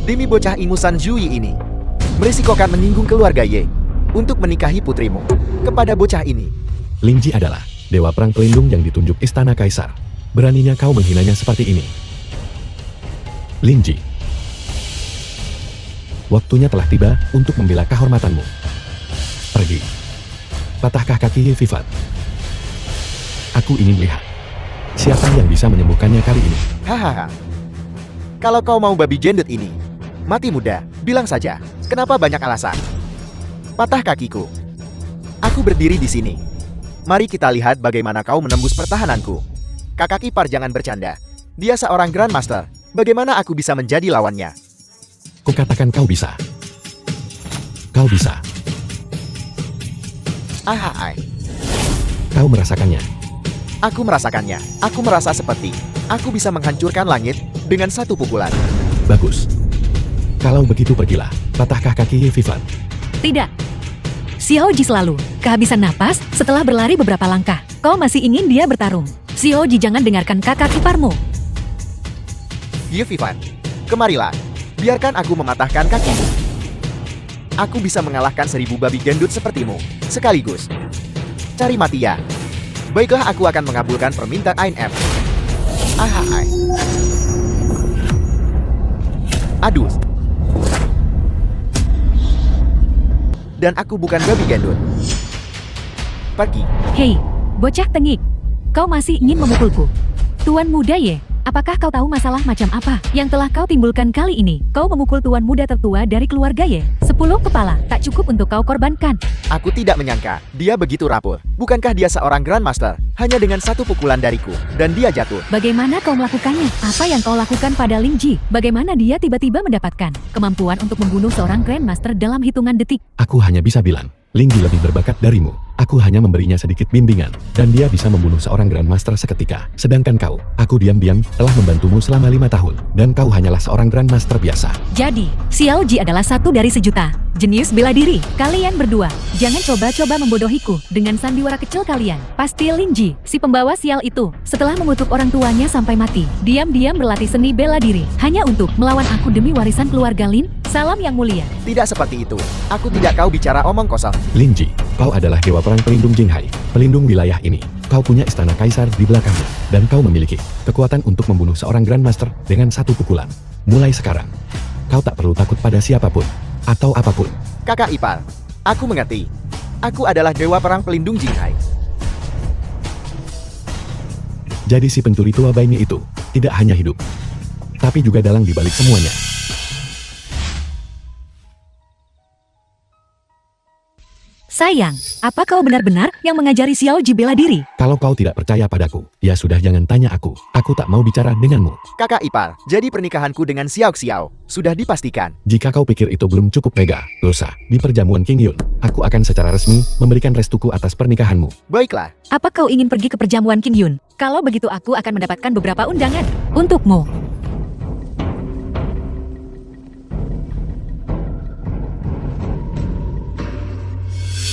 demi bocah ingusan Zhu Yi ini, merisikokan menyinggung keluarga Ye untuk menikahi putrimu kepada bocah ini? Lin Ji adalah dewa perang pelindung yang ditunjuk istana kaisar. Beraninya kau menghinanya seperti ini. Lin Ji, waktunya telah tiba untuk membela kehormatanmu. Pergi. Patahkah kaki Ye Vivat? Aku ingin lihat siapa yang bisa menyembuhkannya kali ini. Hahaha. Kalau kau mau babi jendut ini mati muda, bilang saja. Kenapa banyak alasan? Patah kakiku. Aku berdiri di sini. Mari kita lihat bagaimana kau menembus pertahananku. Kakak ipar jangan bercanda. Dia seorang Grandmaster. Bagaimana aku bisa menjadi lawannya? Kukatakan kau bisa. Kau bisa. Ahai. Kau merasakannya. Aku merasakannya. Aku merasa seperti aku bisa menghancurkan langit dengan satu pukulan. Bagus. Kalau begitu pergilah. Patahkah kaki Ye Vivat? Tidak. Xiao Ji selalu kehabisan napas setelah berlari beberapa langkah. Kau masih ingin dia bertarung. Xiao Ji, jangan dengarkan kakak iparmu. Ye Vivat, kemarilah. Biarkan aku mematahkan kakimu. Aku bisa mengalahkan 1000 babi gendut sepertimu sekaligus. Cari mati ya. Baiklah, aku akan mengabulkan permintaan F. Ahai. Aduh. Dan aku bukan babi gendut. Pergi. Hei, bocah tengik. Kau masih ingin memukulku? Tuan Muda Ye, apakah kau tahu masalah macam apa yang telah kau timbulkan kali ini? Kau memukul tuan muda tertua dari keluarga Ye. 10 kepala tak cukup untuk kau korbankan. Aku tidak menyangka dia begitu rapuh. Bukankah dia seorang Grandmaster? Hanya dengan satu pukulan dariku, dan dia jatuh. Bagaimana kau melakukannya? Apa yang kau lakukan pada Lin Ji? Bagaimana dia tiba-tiba mendapatkan kemampuan untuk membunuh seorang Grandmaster dalam hitungan detik? Aku hanya bisa bilang, Lin Ji lebih berbakat darimu. Aku hanya memberinya sedikit bimbingan, dan dia bisa membunuh seorang Grandmaster seketika. Sedangkan kau, aku diam-diam telah membantumu selama 5 tahun, dan kau hanyalah seorang Grandmaster biasa. Jadi, Xiao Ji adalah satu dari sejuta jenius bela diri. Kalian berdua, jangan coba-coba membodohiku dengan sandiwara kecil kalian. Pasti Lin Ji, si pembawa sial itu, setelah mengutuk orang tuanya sampai mati, diam-diam berlatih seni bela diri, hanya untuk melawan aku demi warisan keluarga Lin. Salam yang mulia. Tidak seperti itu. Aku tidak kau bicara omong kosong. Lin Ji, kau adalah dewa perang pelindung Jinghai, pelindung wilayah ini. Kau punya istana kaisar di belakangmu, dan kau memiliki kekuatan untuk membunuh seorang Grandmaster dengan satu pukulan. Mulai sekarang, kau tak perlu takut pada siapapun, atau apapun. Kakak ipar, aku mengerti. Aku adalah dewa perang pelindung Jinghai. Jadi si pencuri tua Baimi itu, tidak hanya hidup, tapi juga dalang di balik semuanya. Sayang, apa kau benar-benar yang mengajari Xiao Ji bela diri? Kalau kau tidak percaya padaku, ya sudah jangan tanya aku. Aku tak mau bicara denganmu. Kakak ipar, jadi pernikahanku dengan Xiao Xiao sudah dipastikan. Jika kau pikir itu belum cukup mega, dosa, di perjamuan King Yun, aku akan secara resmi memberikan restuku atas pernikahanmu. Baiklah. Apa kau ingin pergi ke perjamuan King Yun? Kalau begitu aku akan mendapatkan beberapa undangan untukmu.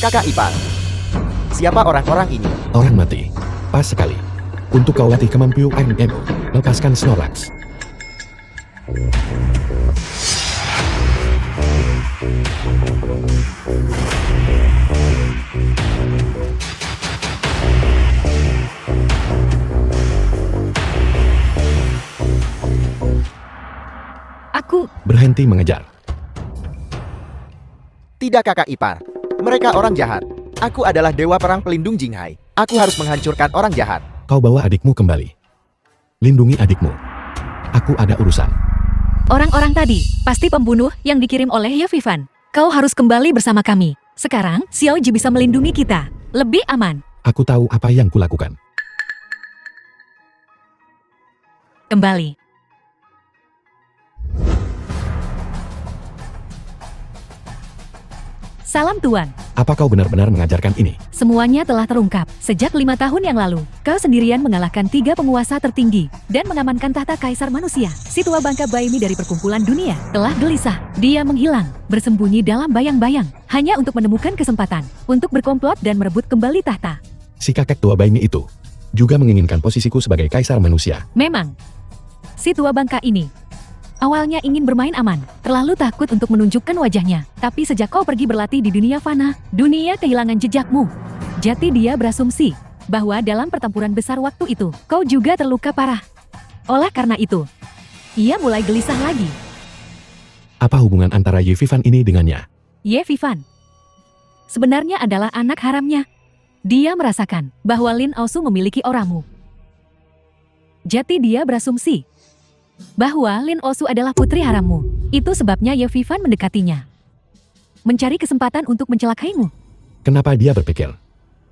Kakak ipar, siapa orang-orang ini? Orang mati. Pas sekali. Untuk kau latih kemampuan ego, lepaskan Snorlax. Aku berhenti mengejar. Tidak kakak ipar. Mereka orang jahat. Aku adalah dewa perang pelindung Jinghai. Aku harus menghancurkan orang jahat. Kau bawa adikmu kembali. Lindungi adikmu. Aku ada urusan. orang-orang tadi pasti pembunuh yang dikirim oleh Ye Vivan. Kau harus kembali bersama kami. Sekarang Xiao Ji bisa melindungi kita. Lebih aman. Aku tahu apa yang kulakukan. Kembali. Salam Tuan. Apa kau benar-benar mengajarkan ini? Semuanya telah terungkap. Sejak 5 tahun yang lalu, kau sendirian mengalahkan 3 penguasa tertinggi dan mengamankan tahta Kaisar Manusia. Si tua bangka Baimi dari perkumpulan dunia telah gelisah. Dia menghilang, bersembunyi dalam bayang-bayang, hanya untuk menemukan kesempatan untuk berkomplot dan merebut kembali tahta. Si kakek tua Baimi itu juga menginginkan posisiku sebagai Kaisar Manusia. Memang, si tua bangka ini awalnya ingin bermain aman, terlalu takut untuk menunjukkan wajahnya. Tapi sejak kau pergi berlatih di dunia fana, dunia kehilangan jejakmu. Jadi dia berasumsi bahwa dalam pertempuran besar waktu itu, kau juga terluka parah. Oleh karena itu, ia mulai gelisah lagi. Apa hubungan antara Ye Vivan ini dengannya? Ye Vivan sebenarnya adalah anak haramnya. Dia merasakan bahwa Lin Aosu memiliki oramu. Jadi dia berasumsi bahwa Lin Aosu adalah putri harammu. Itu sebabnya Ye Vivan mendekatinya, mencari kesempatan untuk mencelakaimu. Kenapa dia berpikir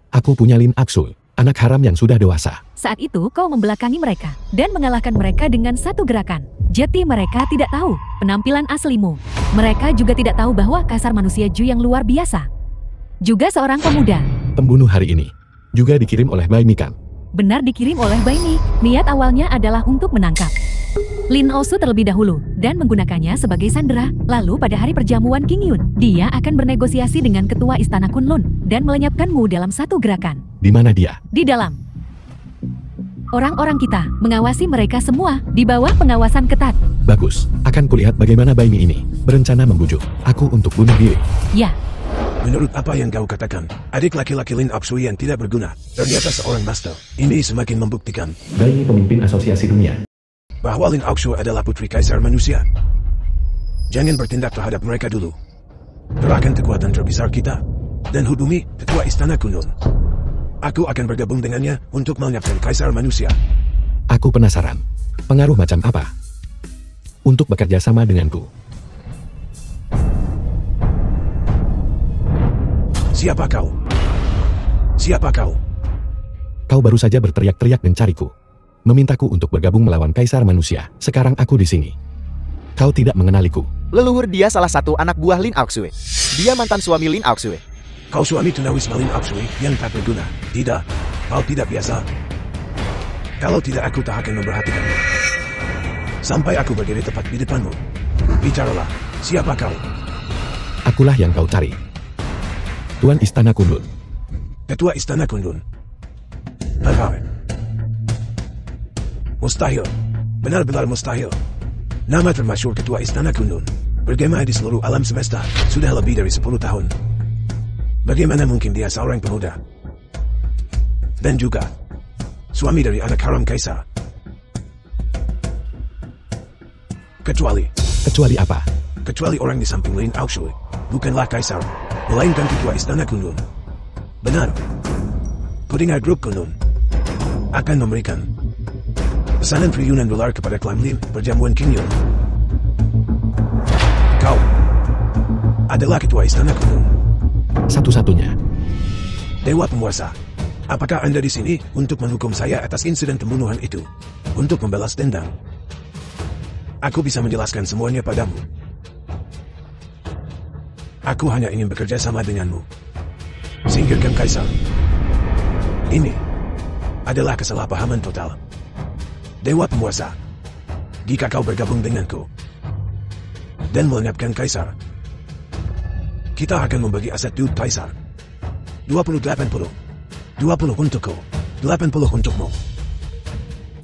aku punya Lin Aosu, anak haram yang sudah dewasa? Saat itu kau membelakangi mereka dan mengalahkan mereka dengan satu gerakan. Jadi mereka tidak tahu penampilan aslimu. Mereka juga tidak tahu bahwa Kaisar Manusia Ju yang luar biasa juga seorang pemuda. Pembunuh hari ini juga dikirim oleh Baimi kan? Benar, dikirim oleh Baimi. Niat awalnya adalah untuk menangkap Lin Aosu terlebih dahulu dan menggunakannya sebagai sandera. Lalu pada hari perjamuan King Yun, dia akan bernegosiasi dengan ketua istana Kunlun dan melenyapkanmu dalam satu gerakan. Di mana dia? Di dalam. Orang-orang kita mengawasi mereka semua di bawah pengawasan ketat. Bagus, akan kulihat bagaimana Baimi ini berencana membujuk aku untuk bunuh diri. Ya. Menurut apa yang kau katakan, adik laki-laki Lin Aosu yang tidak berguna ternyata seorang master. Ini semakin membuktikan Baimi pemimpin asosiasi dunia bahwa Lin Aosu adalah putri Kaisar Manusia. Jangan bertindak terhadap mereka dulu. Kerahkan kekuatan terbesar kita dan hubungi ketua istana Kunlun. Aku akan bergabung dengannya untuk melenyapkan Kaisar Manusia. Aku penasaran, pengaruh macam apa untuk bekerja sama denganku? Siapa kau? Siapa kau? Kau baru saja berteriak-teriak mencariku, memintaku untuk bergabung melawan Kaisar Manusia. Sekarang aku di sini. Kau tidak mengenaliku. Leluhur dia salah satu anak buah Lin Aosu. Dia mantan suami Lin Aosu. Kau suami tunawisma Lin Aosu yang tak berguna. Tidak, kau tidak biasa. Kalau tidak, aku tak akan memperhatikanmu sampai aku berdiri tepat di depanmu. Bicaralah, siapa kau? Akulah yang kau cari, Tuan Istana Kunlun. Ketua Istana Kunlun. Apa? Mustahil. Benar-benar mustahil. Nama termasyhur Ketua Istana Kunlun bergema di seluruh alam semesta sudah lebih dari 10 tahun. Bagaimana mungkin dia seorang pemuda? Dan juga suami dari anak haram Kaisar. Kecuali apa? Kecuali orang di samping Lin Aosu bukanlah Kaisar, melainkan Ketua Istana Kunlun. Benar. Kudengar grup Kunlun akan memberikan pesanan triliunan dolar kepada klan Lim perjamuan King Yun. Kau adalah Ketua Istana Kunlun. Satu-satunya. Dewa Penguasa, apakah Anda di sini untuk menghukum saya atas insiden pembunuhan itu? Untuk membalas dendam? Aku bisa menjelaskan semuanya padamu. Aku hanya ingin bekerja sama denganmu. Singkirkan Kaisar. Ini adalah kesalahpahaman total. Dewa Penguasa, jika kau bergabung denganku dan melenyapkan Kaisar, kita akan membagi aset duit Kaisar. 20-80. 20 untukku, 80 untukmu.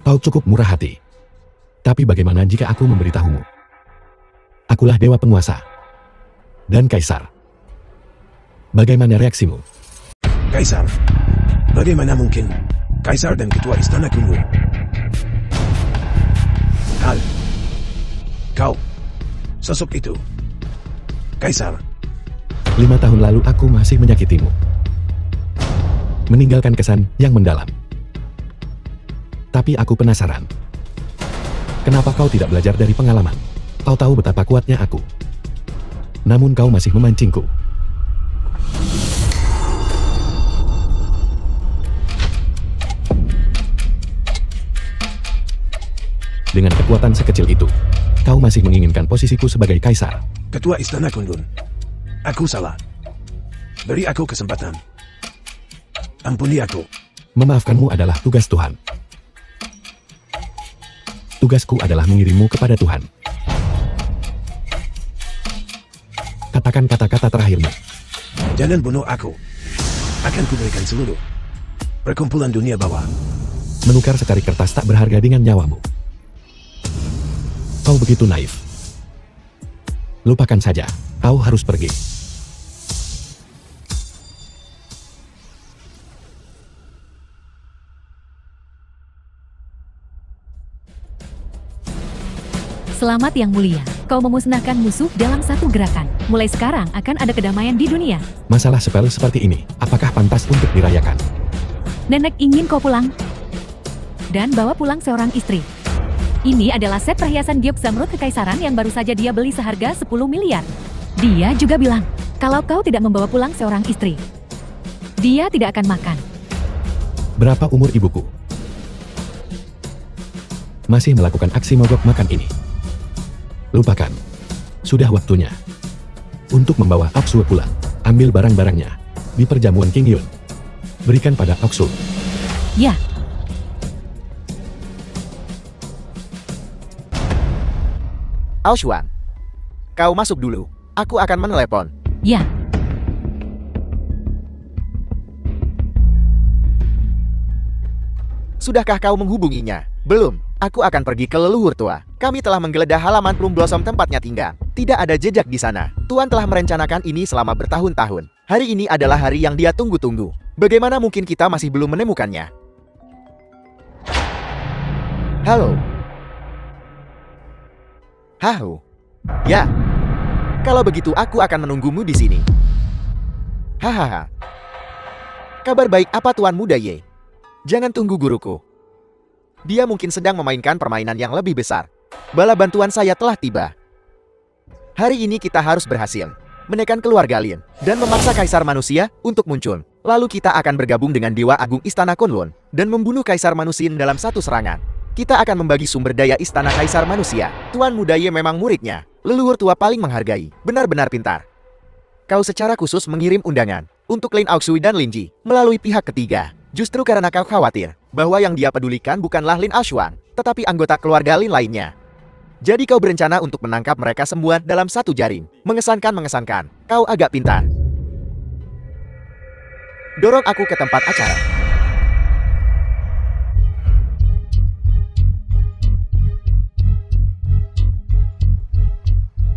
Kau cukup murah hati. Tapi bagaimana jika aku memberitahumu? Akulah Dewa Penguasa dan Kaisar. Bagaimana reaksimu? Kaisar? Bagaimana mungkin? Kaisar dan Ketua Istana Kunlun. Kau, sosok itu. Kaisar. 5 tahun lalu aku masih menyakitimu. Meninggalkan kesan yang mendalam. Tapi aku penasaran. Kenapa kau tidak belajar dari pengalaman? Kau tahu betapa kuatnya aku. Namun kau masih memancingku. Dengan kekuatan sekecil itu, kau masih menginginkan posisiku sebagai Kaisar. Ketua Istana Kunlun. Aku salah. Beri aku kesempatan. Ampuni aku. Memaafkanmu adalah tugas Tuhan. Tugasku adalah mengirimmu kepada Tuhan. Katakan kata-kata terakhirmu. Jangan bunuh aku. Akan kuberikan seluruh perkumpulan dunia bawah. Menukar secari kertas tak berharga dengan nyawamu. Kau begitu naif. Lupakan saja, kau harus pergi. Selamat yang mulia, kau memusnahkan musuh dalam satu gerakan. Mulai sekarang akan ada kedamaian di dunia. Masalah sepele seperti ini, apakah pantas untuk dirayakan? Nenek ingin kau pulang. Dan bawa pulang seorang istri. Ini adalah set perhiasan giok zamrud kekaisaran yang baru saja dia beli seharga 10 miliar. Dia juga bilang, kalau kau tidak membawa pulang seorang istri, dia tidak akan makan. Berapa umur ibuku? Masih melakukan aksi mogok makan ini. Lupakan. Sudah waktunya. Untuk membawa Oksu pulang. Ambil barang-barangnya. Di perjamuan King Yun. Berikan pada Oksu. Ya. Aoshuan, kau masuk dulu. Aku akan menelepon. Ya. Sudahkah kau menghubunginya? Belum. Aku akan pergi ke leluhur tua. Kami telah menggeledah halaman Plum Blossom tempatnya tinggal. Tidak ada jejak di sana. Tuan telah merencanakan ini selama bertahun-tahun. Hari ini adalah hari yang dia tunggu-tunggu. Bagaimana mungkin kita masih belum menemukannya? Halo. Halo. Ya. Kalau begitu aku akan menunggumu di sini. Hahaha. Kabar baik apa Tuan Muda Ye? Jangan tunggu guruku. Dia mungkin sedang memainkan permainan yang lebih besar. Bala bantuan saya telah tiba. Hari ini kita harus berhasil menekan keluarga Lin dan memaksa Kaisar Manusia untuk muncul. Lalu kita akan bergabung dengan Dewa Agung Istana Kunlun dan membunuh Kaisar Manusia dalam satu serangan. Kita akan membagi sumber daya Istana Kaisar Manusia. Tuan Muda Ye memang muridnya. Leluhur tua paling menghargai. Benar-benar pintar. Kau secara khusus mengirim undangan untuk Lin Aoxui dan Lin Ji melalui pihak ketiga. Justru karena kau khawatir bahwa yang dia pedulikan bukanlah Lin Aoshuan, tetapi anggota keluarga Lin lainnya. Jadi kau berencana untuk menangkap mereka semua dalam satu jaring. Mengesankan. Kau agak pintar. Dorong aku ke tempat acara.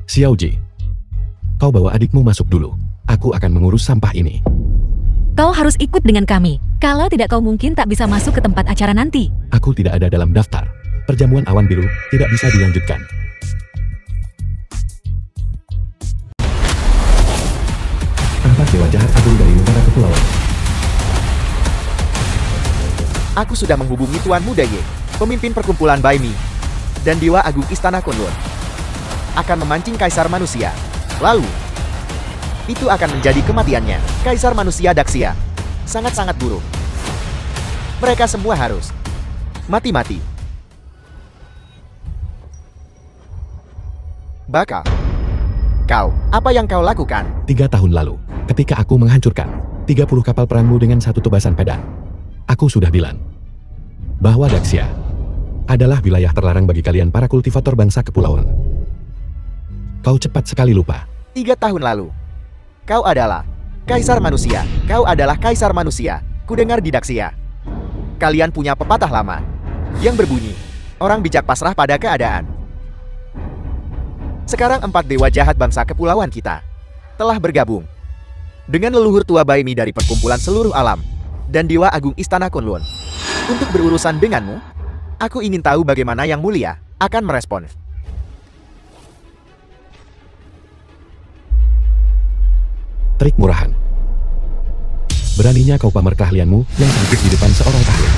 Xiaoji, kau bawa adikmu masuk dulu. Aku akan mengurus sampah ini. Kau harus ikut dengan kami. Kalau tidak kau mungkin tak bisa masuk ke tempat acara nanti. Aku tidak ada dalam daftar. Perjamuan awan biru tidak bisa dilanjutkan. Empat dewa jahat agung dari negara kepulauan. Aku sudah menghubungi Tuan Muda Ye, pemimpin perkumpulan Baimi, dan Dewa Agung Istana Kunlun. Akan memancing Kaisar Manusia. Lalu, itu akan menjadi kematiannya. Kaisar Manusia Daxia sangat-sangat buruk. Mereka semua harus mati-mati. Bakal. Kau, apa yang kau lakukan? 3 tahun lalu, ketika aku menghancurkan 30 kapal perangmu dengan satu tebasan pedang. Aku sudah bilang bahwa Daxia adalah wilayah terlarang bagi kalian para kultivator bangsa kepulauan. Kau cepat sekali lupa. 3 tahun lalu. Kau adalah Kaisar Manusia. Kau adalah Kaisar Manusia. Kudengar di Daxia. Kalian punya pepatah lama yang berbunyi, orang bijak pasrah pada keadaan. Sekarang 4 dewa jahat bangsa kepulauan kita telah bergabung dengan leluhur tua Baimi dari perkumpulan seluruh alam dan Dewa Agung Istana Kunlun. Untuk berurusan denganmu, aku ingin tahu bagaimana Yang Mulia akan merespon. Trik murahan. Beraninya kau pamer keahlianmu yang sedikit di depan seorang ahli.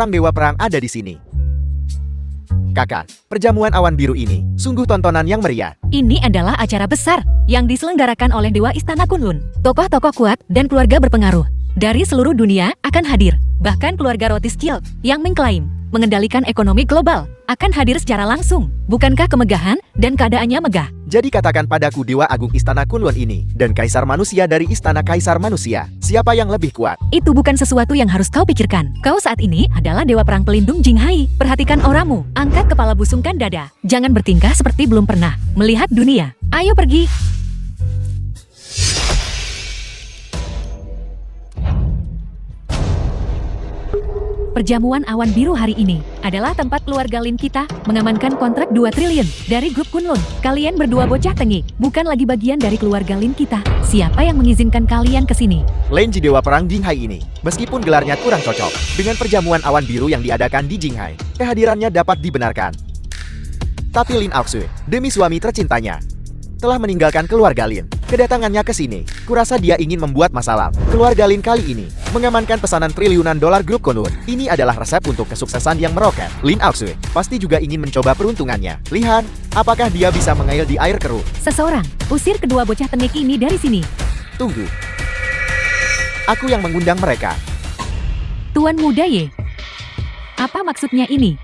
Dewa Perang ada di sini. Kakak, perjamuan awan biru ini sungguh tontonan yang meriah. Ini adalah acara besar yang diselenggarakan oleh Dewa Istana Kunlun. Tokoh-tokoh kuat dan keluarga berpengaruh dari seluruh dunia akan hadir. Bahkan keluarga Rotis Guild yang mengklaim mengendalikan ekonomi global akan hadir secara langsung. Bukankah kemegahan dan keadaannya megah? Jadi katakan padaku Dewa Agung Istana Kunlun ini dan Kaisar Manusia dari Istana Kaisar Manusia, siapa yang lebih kuat? Itu bukan sesuatu yang harus kau pikirkan. Kau saat ini adalah Dewa Perang Pelindung Jinghai. Perhatikan auramu, angkat kepala, busungkan dada. Jangan bertingkah seperti belum pernah melihat dunia. Ayo pergi. Perjamuan awan biru hari ini adalah tempat keluarga Lin kita mengamankan kontrak 2 triliun dari grup Kunlun. Kalian berdua bocah tengik, bukan lagi bagian dari keluarga Lin kita. Siapa yang mengizinkan kalian ke sini? Lin Ji Dewa Perang Jinghai ini, meskipun gelarnya kurang cocok dengan perjamuan awan biru yang diadakan di Jinghai, kehadirannya dapat dibenarkan. Tapi Lin Aoxue, demi suami tercintanya, telah meninggalkan keluarga Lin. Kedatangannya ke sini, kurasa dia ingin membuat masalah. Keluarga Lin kali ini mengamankan pesanan triliunan dolar grup Kunlun. Ini adalah resep untuk kesuksesan yang meroket. Lin Aoxue pasti juga ingin mencoba peruntungannya. Lihat, apakah dia bisa mengail di air keruh. Seseorang, usir kedua bocah tengik ini dari sini. Tunggu. Aku yang mengundang mereka. Tuan Muda Ye. Apa maksudnya ini?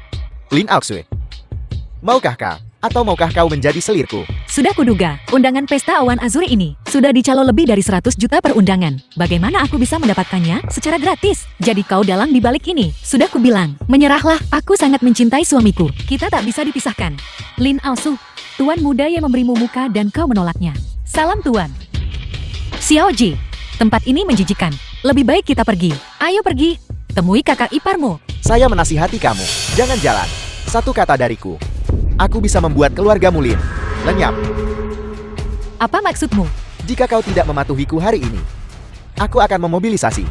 Lin Aoxue, maukah kau? Atau maukah kau menjadi selirku? Sudah kuduga, undangan pesta awan azuri ini sudah dicalo lebih dari 100 juta per undangan. Bagaimana aku bisa mendapatkannya secara gratis? Jadi kau dalang di balik ini. Sudah kubilang, menyerahlah. Aku sangat mencintai suamiku. Kita tak bisa dipisahkan. Lin Aoxue, Tuan Muda yang memberimu muka dan kau menolaknya. Salam Tuan. Xiao Ji, tempat ini menjijikan. Lebih baik kita pergi. Ayo pergi. Temui kakak iparmu. Saya menasihati kamu. Jangan jalan. Satu kata dariku. Aku bisa membuat keluargamu Lin lenyap. Apa maksudmu? Jika kau tidak mematuhiku hari ini, aku akan memobilisasi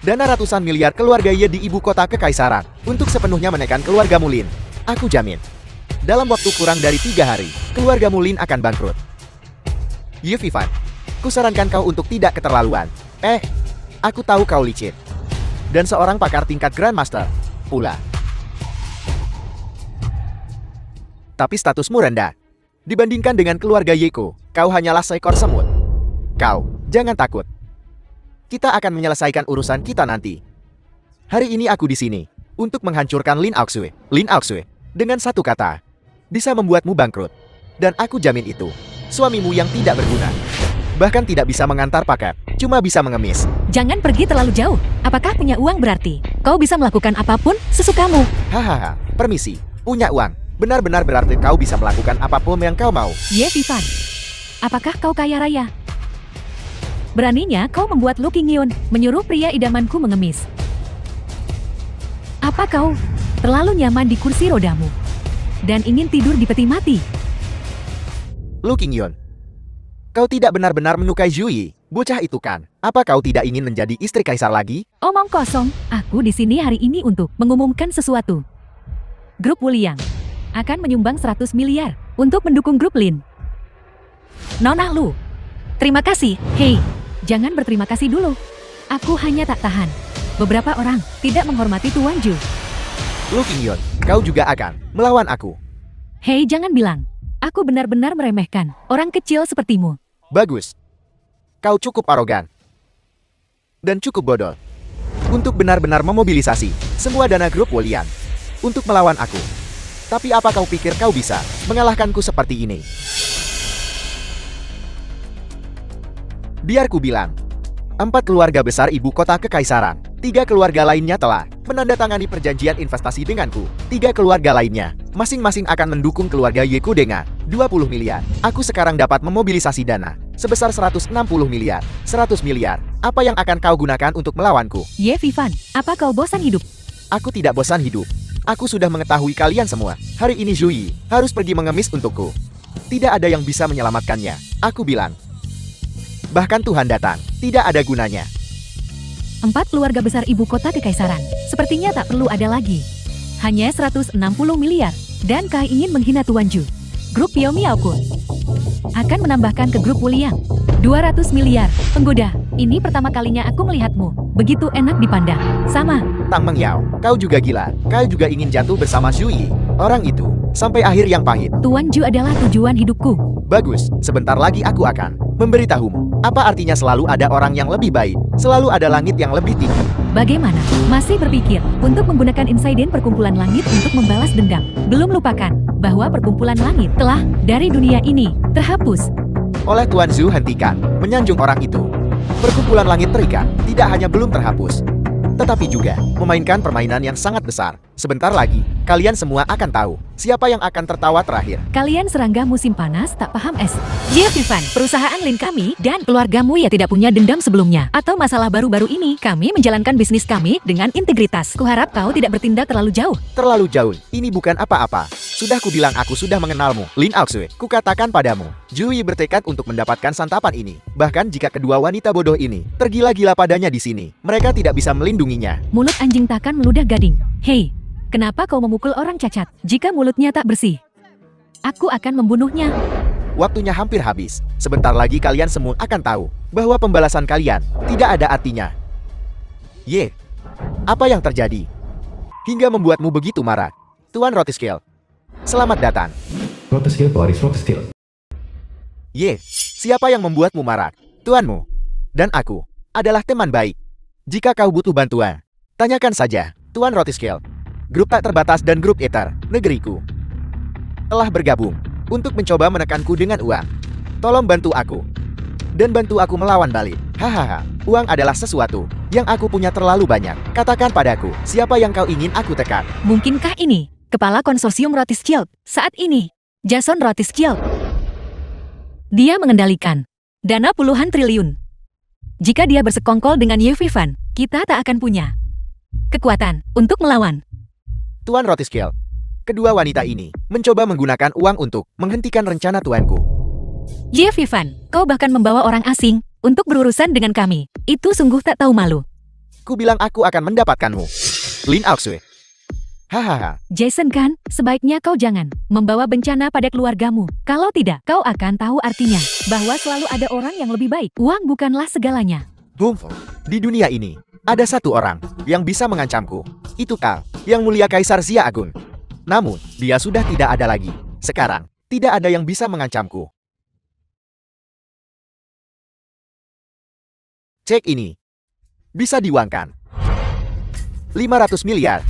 dana ratusan miliar keluarga Ye di ibu kota kekaisaran untuk sepenuhnya menekan keluargamu Lin. Aku jamin, dalam waktu kurang dari 3 hari, keluargamu Lin akan bangkrut. Ye Vivan, kusarankan kau untuk tidak keterlaluan. Aku tahu kau licin. Dan seorang pakar tingkat Grandmaster pula. Tapi statusmu rendah. Dibandingkan dengan keluarga Yeko, kau hanyalah seekor semut. Kau, jangan takut. Kita akan menyelesaikan urusan kita nanti. Hari ini aku di sini untuk menghancurkan Lin Aoxue. Lin Aoxue, dengan satu kata, bisa membuatmu bangkrut. Dan aku jamin itu, suamimu yang tidak berguna. Bahkan tidak bisa mengantar paket, cuma bisa mengemis. Jangan pergi terlalu jauh. Apakah punya uang berarti kau bisa melakukan apapun sesukamu? Hahaha, permisi, punya uang. Benar-benar berarti kau bisa melakukan apapun yang kau mau. Ye Vivan, apakah kau kaya raya? Beraninya kau membuat Lu Qingyun menyuruh pria idamanku mengemis. Apa kau terlalu nyaman di kursi rodamu dan ingin tidur di peti mati? Lu Qingyun, kau tidak benar-benar menyukai Zhu Yi. Bocah itu kan, apa kau tidak ingin menjadi istri kaisar lagi? Omong kosong, aku di sini hari ini untuk mengumumkan sesuatu. Grup Wuliang akan menyumbang 100 miliar untuk mendukung grup Lin. Nona Lu, terima kasih. Hei, jangan berterima kasih dulu. Aku hanya tak tahan. Beberapa orang tidak menghormati Tuan Zhu. Lu Qingyun, kau juga akan melawan aku. Hei, jangan bilang. Aku benar-benar meremehkan orang kecil sepertimu. Bagus. Kau cukup arogan. Dan cukup bodoh. Untuk benar-benar memobilisasi semua dana grup Wulian untuk melawan aku. Tapi apa kau pikir kau bisa mengalahkanku seperti ini? Biar ku bilang, 4 keluarga besar ibu kota kekaisaran, 3 keluarga lainnya telah menandatangani perjanjian investasi denganku. 3 keluarga lainnya, masing-masing akan mendukung keluarga Yeku dengan 20 miliar. Aku sekarang dapat memobilisasi dana sebesar 160 miliar. 100 miliar, apa yang akan kau gunakan untuk melawanku? Ye Vivan, apa kau bosan hidup? Aku tidak bosan hidup. Aku sudah mengetahui kalian semua. Hari ini Zhu Yi harus pergi mengemis untukku. Tidak ada yang bisa menyelamatkannya. Aku bilang. Bahkan Tuhan datang, tidak ada gunanya. 4 keluarga besar ibu kota kekaisaran sepertinya tak perlu ada lagi. Hanya 160 miliar. Dan kau ingin menghina Tuan Zhu. Grup Piao Miaokun akan menambahkan ke grup Wuliang 200 miliar. Penggoda, ini pertama kalinya aku melihatmu begitu enak dipandang. Sama. Tang Mengyao, kau juga gila. Kau juga ingin jatuh bersama Zhu Yi. Orang itu sampai akhir yang pahit. Tuan Ju adalah tujuan hidupku. Bagus, sebentar lagi aku akan memberitahumu. Apa artinya selalu ada orang yang lebih baik? Selalu ada langit yang lebih tinggi. Bagaimana? Masih berpikir untuk menggunakan insiden perkumpulan langit untuk membalas dendam. Belum lupakan bahwa perkumpulan langit telah dari dunia ini terhapus. Oleh Tuan Zhu, hentikan menyanjung orang itu. Perkumpulan langit terikat tidak hanya belum terhapus, tetapi juga memainkan permainan yang sangat besar. Sebentar lagi, kalian semua akan tahu siapa yang akan tertawa terakhir. Kalian serangga musim panas tak paham es. Vivan, perusahaan Lin kami dan keluargamu ya tidak punya dendam sebelumnya. Atau masalah baru-baru ini, kami menjalankan bisnis kami dengan integritas. Kuharap kau tidak bertindak terlalu jauh. Terlalu jauh, ini bukan apa-apa. Sudah kubilang aku sudah mengenalmu, Lin Aoxue. Kukatakan padamu, Ju Yi bertekad untuk mendapatkan santapan ini. Bahkan jika kedua wanita bodoh ini tergila-gila padanya di sini, mereka tidak bisa melindunginya. Mulut anjing takkan meludah gading. Hei, kenapa kau memukul orang cacat jika mulutnya tak bersih? Aku akan membunuhnya. Waktunya hampir habis. Sebentar lagi kalian semua akan tahu bahwa pembalasan kalian tidak ada artinya. Ye, apa yang terjadi hingga membuatmu begitu marah? Tuan Rotiskill, selamat datang. Rotiskill, pewaris Rotiskill. Ye, siapa yang membuatmu marah? Tuanmu dan aku adalah teman baik. Jika kau butuh bantuan, tanyakan saja. Tuan Rotiskill, grup tak terbatas dan grup Ether, negeriku, telah bergabung untuk mencoba menekanku dengan uang. Tolong bantu aku dan bantu aku melawan balik. Hahaha, uang adalah sesuatu yang aku punya terlalu banyak. Katakan padaku, siapa yang kau ingin aku tekan? Mungkinkah ini kepala konsorsium Rothschild saat ini, Jason Rothschild? Dia mengendalikan dana puluhan triliun. Jika dia bersekongkol dengan Vivan, kita tak akan punya kekuatan untuk melawan. Tuan Rotiskill, kedua wanita ini mencoba menggunakan uang untuk menghentikan rencana tuanku. Vivan, kau bahkan membawa orang asing untuk berurusan dengan kami. Itu sungguh tak tahu malu. Ku bilang aku akan mendapatkanmu, Lin Aoxue. Hahaha. Jason kan, sebaiknya kau jangan membawa bencana pada keluargamu. Kalau tidak, kau akan tahu artinya bahwa selalu ada orang yang lebih baik. Uang bukanlah segalanya. Boom. Di dunia ini, ada satu orang yang bisa mengancamku. Itu Kang, yang mulia Kaisar Xia Agung. Namun, dia sudah tidak ada lagi. Sekarang, tidak ada yang bisa mengancamku. Cek ini. Bisa diuangkan. 500 miliar.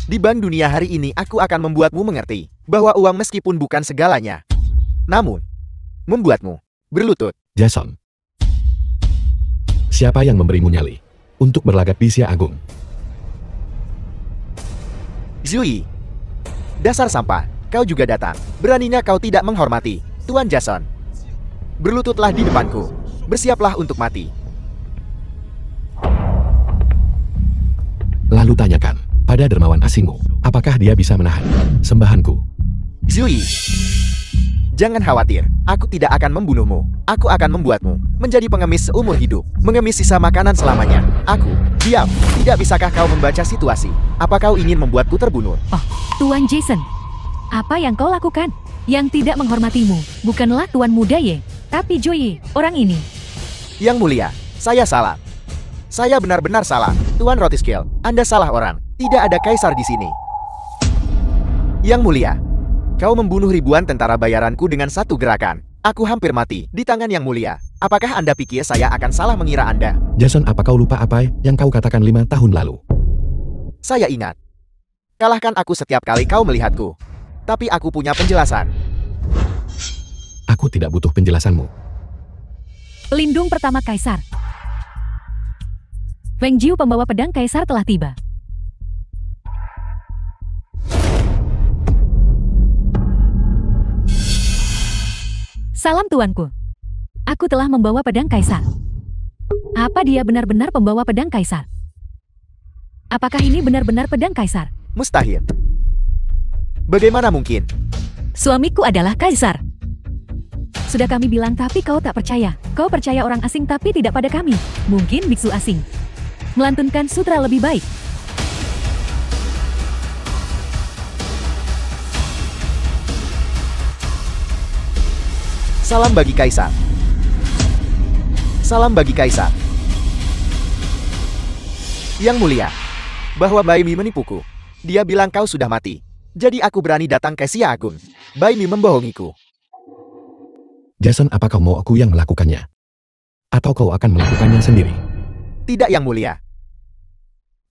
Di bank dunia hari ini aku akan membuatmu mengerti bahwa uang meskipun bukan segalanya, namun membuatmu berlutut. Jason, siapa yang memberimu nyali untuk berlagak di Xia Agung? Zhu Yi, dasar sampah, kau juga datang. Beraninya kau tidak menghormati Tuan Jason. Berlututlah di depanku. Bersiaplah untuk mati. Lalu tanyakan pada dermawan asingmu, apakah dia bisa menahan sembahanku? Zhu Yi, jangan khawatir, aku tidak akan membunuhmu. Aku akan membuatmu menjadi pengemis seumur hidup, mengemis sisa makanan selamanya. Aku, diam. Tidak bisakah kau membaca situasi? Apa kau ingin membuatku terbunuh? Oh, Tuan Jason, apa yang kau lakukan? Yang tidak menghormatimu bukanlah Tuan Muda Ye, tapi Zhu Yi, orang ini. Yang mulia, saya salah. Saya benar-benar salah. Tuan Rotiskill, Anda salah orang. Tidak ada kaisar di sini. Yang mulia, kau membunuh ribuan tentara bayaranku dengan satu gerakan. Aku hampir mati di tangan Yang mulia. Apakah Anda pikir saya akan salah mengira Anda? Jason, apa kau lupa apa yang kau katakan 5 tahun lalu? Saya ingat. Kalahkan aku setiap kali kau melihatku. Tapi aku punya penjelasan. Aku tidak butuh penjelasanmu. Pelindung pertama Kaisar. Wang Jiu, pembawa pedang Kaisar, telah tiba. Salam tuanku. Aku telah membawa pedang Kaisar. Apa dia benar-benar pembawa pedang Kaisar? Apakah ini benar-benar pedang Kaisar? Mustahil. Bagaimana mungkin? Suamiku adalah Kaisar. Sudah kami bilang tapi kau tak percaya. Kau percaya orang asing tapi tidak pada kami. Mungkin biksu asing melantunkan sutra lebih baik. Salam bagi Kaisar. Salam bagi Kaisar. Yang mulia, bahwa Baimi menipuku. Dia bilang kau sudah mati. Jadi aku berani datang ke Xia Agung. Bai Mi membohongiku. Jason, apa kau mau aku yang melakukannya? Atau kau akan melakukannya sendiri? Tidak, Yang Mulia.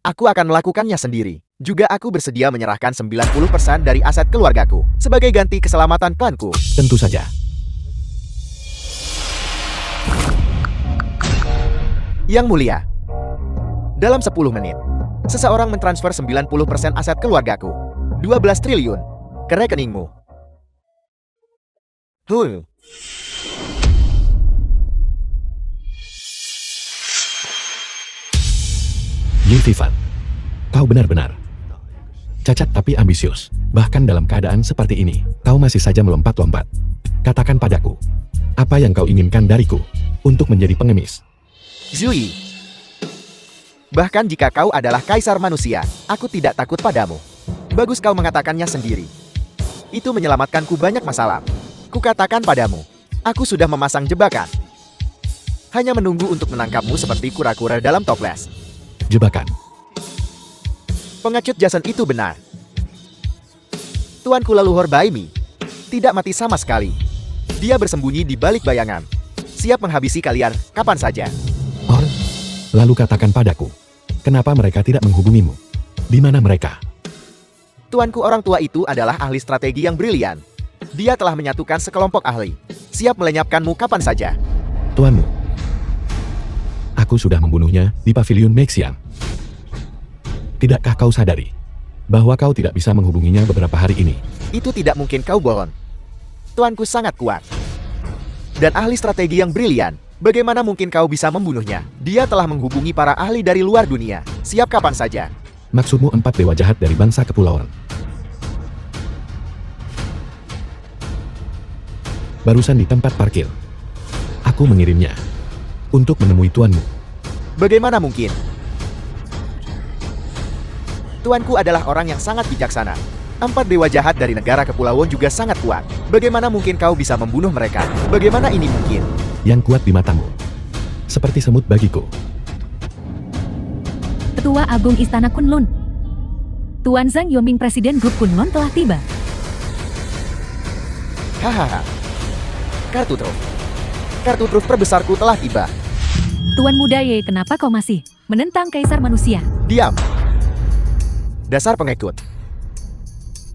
Aku akan melakukannya sendiri. Juga aku bersedia menyerahkan 90% dari aset keluargaku sebagai ganti keselamatan klanku. Tentu saja. Yang Mulia, dalam 10 menit, seseorang mentransfer 90% aset keluargaku, 12 triliun, ke rekeningmu. Yi Vivan, kau benar-benar cacat tapi ambisius. Bahkan dalam keadaan seperti ini, kau masih saja melompat-lompat. Katakan padaku, apa yang kau inginkan dariku untuk menjadi pengemis? Zui, bahkan jika kau adalah kaisar manusia, aku tidak takut padamu. Bagus kau mengatakannya sendiri. Itu menyelamatkanku banyak masalah. Kukatakan padamu, aku sudah memasang jebakan. Hanya menunggu untuk menangkapmu seperti kura-kura dalam toples. Jebakan. Pengecut Jason itu benar. Tuanku leluhur Bai Mi tidak mati sama sekali. Dia bersembunyi di balik bayangan, siap menghabisi kalian kapan saja. Oh, lalu katakan padaku, kenapa mereka tidak menghubungimu? Di mana mereka? Tuanku, orang tua itu adalah ahli strategi yang brilian. Dia telah menyatukan sekelompok ahli, siap melenyapkanmu kapan saja. Tuanmu, aku sudah membunuhnya di pavilion Mexian. Tidakkah kau sadari bahwa kau tidak bisa menghubunginya beberapa hari ini? Itu tidak mungkin, kau bohong. Tuanku sangat kuat dan ahli strategi yang brilian. Bagaimana mungkin kau bisa membunuhnya? Dia telah menghubungi para ahli dari luar dunia, siap kapan saja. Maksudmu 4 dewa jahat dari bangsa kepulauan? Barusan di tempat parkir, aku mengirimnya untuk menemui tuanmu. Bagaimana mungkin? Tuanku adalah orang yang sangat bijaksana. 4 dewa jahat dari negara kepulauan juga sangat kuat. Bagaimana mungkin kau bisa membunuh mereka? Bagaimana ini mungkin? Yang kuat di matamu, seperti semut bagiku. Ketua Agung Istana Kunlun. Tuan Zhang Yoming, Presiden Grup Kunlun telah tiba. Hahaha. Kartu truf terbesarku telah tiba. Tuan Muda Ye, kenapa kau masih menentang Kaisar Manusia? Diam. Dasar pengikut.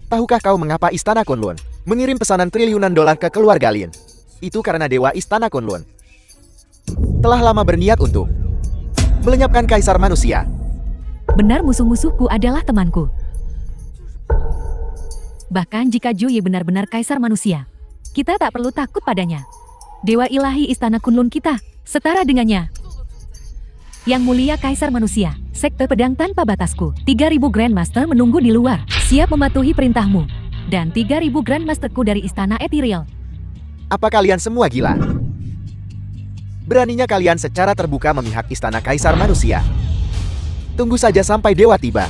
Tahukah kau mengapa Istana Kunlun mengirim pesanan triliunan dolar ke keluarga Lin? Itu karena Dewa Istana Kunlun telah lama berniat untuk melenyapkan Kaisar Manusia. Benar, musuh-musuhku adalah temanku. Bahkan jika Zhu Yi benar-benar Kaisar Manusia, kita tak perlu takut padanya. Dewa ilahi Istana Kunlun kita setara dengannya. Yang Mulia Kaisar Manusia, Sekte Pedang Tanpa Batasku, 3.000 Grandmaster menunggu di luar, siap mematuhi perintahmu. Dan 3.000 Grandmasterku dari Istana Ethereal. Apa kalian semua gila? Beraninya kalian secara terbuka memihak Istana Kaisar Manusia. Tunggu saja sampai Dewa tiba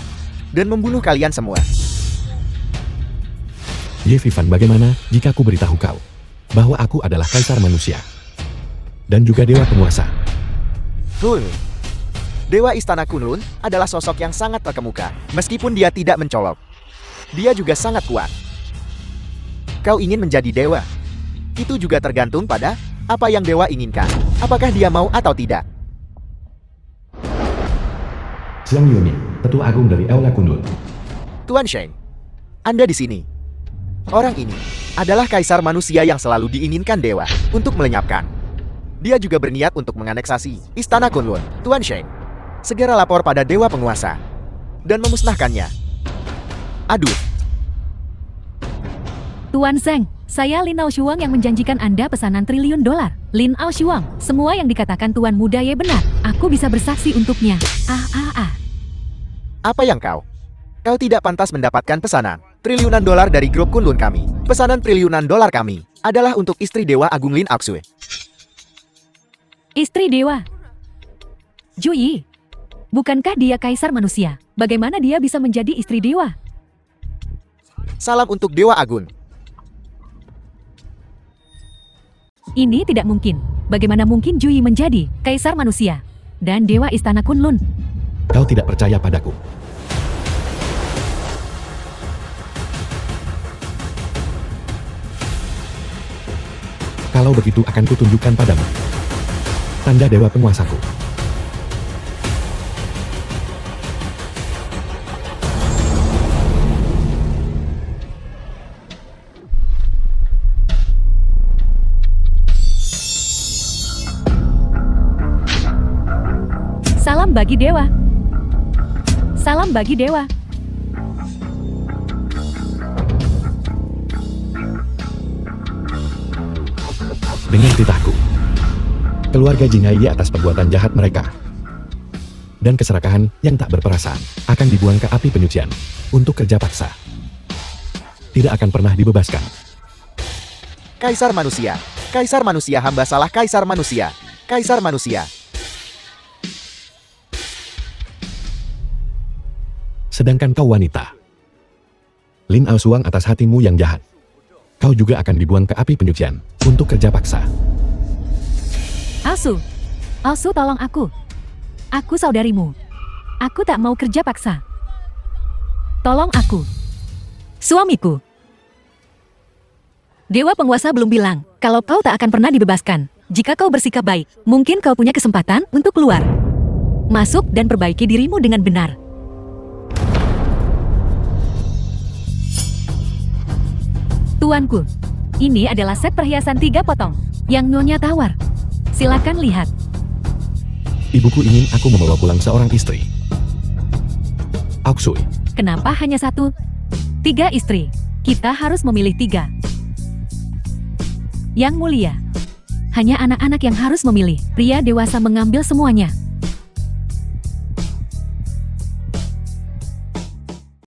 dan membunuh kalian semua. Ye Vivan, bagaimana jika aku beritahu kau bahwa aku adalah Kaisar Manusia dan juga Dewa Penguasa? Dewa Istana Kunlun adalah sosok yang sangat terkemuka. Meskipun dia tidak mencolok, dia juga sangat kuat. Kau ingin menjadi dewa? Itu juga tergantung pada apa yang dewa inginkan. Apakah dia mau atau tidak? Zhang Yoming, Ketua Agung dari Aula Kunlun. Tuan Sheng, Anda di sini. Orang ini adalah Kaisar Manusia yang selalu diinginkan dewa untuk melenyapkan. Dia juga berniat untuk menganeksasi Istana Kunlun. Tuan Sheng, segera lapor pada Dewa Penguasa dan memusnahkannya. Aduh. Tuan Zhang, saya Lin Aoshuang yang menjanjikan Anda pesanan triliun dolar. Lin Aoshuang, semua yang dikatakan Tuan Muda Ye benar. Aku bisa bersaksi untuknya. Apa yang kau? Kau tidak pantas mendapatkan pesanan triliunan dolar dari grup Kunlun kami. Pesanan triliunan dolar kami adalah untuk istri Dewa Agung Lin Aoxue. Istri Dewa? Zhu Yi, bukankah dia Kaisar Manusia? Bagaimana dia bisa menjadi istri Dewa? Salam untuk Dewa Agung. Ini tidak mungkin. Bagaimana mungkin Zhu Yi menjadi Kaisar Manusia dan Dewa Istana Kunlun? Kau tidak percaya padaku. Kalau begitu akan kutunjukkan padamu tanda dewa penguasaku. Salam bagi dewa. Salam bagi dewa. Dengan titahku, keluarga Jinghai atas perbuatan jahat mereka dan keserakahan yang tak berperasaan akan dibuang ke api penyucian untuk kerja paksa. Tidak akan pernah dibebaskan. Kaisar manusia. Kaisar manusia, hamba salah kaisar manusia. Kaisar manusia. Sedangkan kau wanita, Lin Aosuang, atas hatimu yang jahat, kau juga akan dibuang ke api penyucian untuk kerja paksa. Aosu, tolong aku. Aku saudarimu. Aku tak mau kerja paksa. Tolong aku. Suamiku. Dewa penguasa belum bilang kalau kau tak akan pernah dibebaskan. Jika kau bersikap baik, mungkin kau punya kesempatan untuk keluar. Masuk dan perbaiki dirimu dengan benar. Tuanku, ini adalah set perhiasan 3 potong yang Nyonya tawar. Silakan lihat. Ibuku ingin aku membawa pulang seorang istri. Auksui. Kenapa hanya 1? 3 istri. Kita harus memilih 3. Yang mulia, hanya anak-anak yang harus memilih. Pria dewasa mengambil semuanya.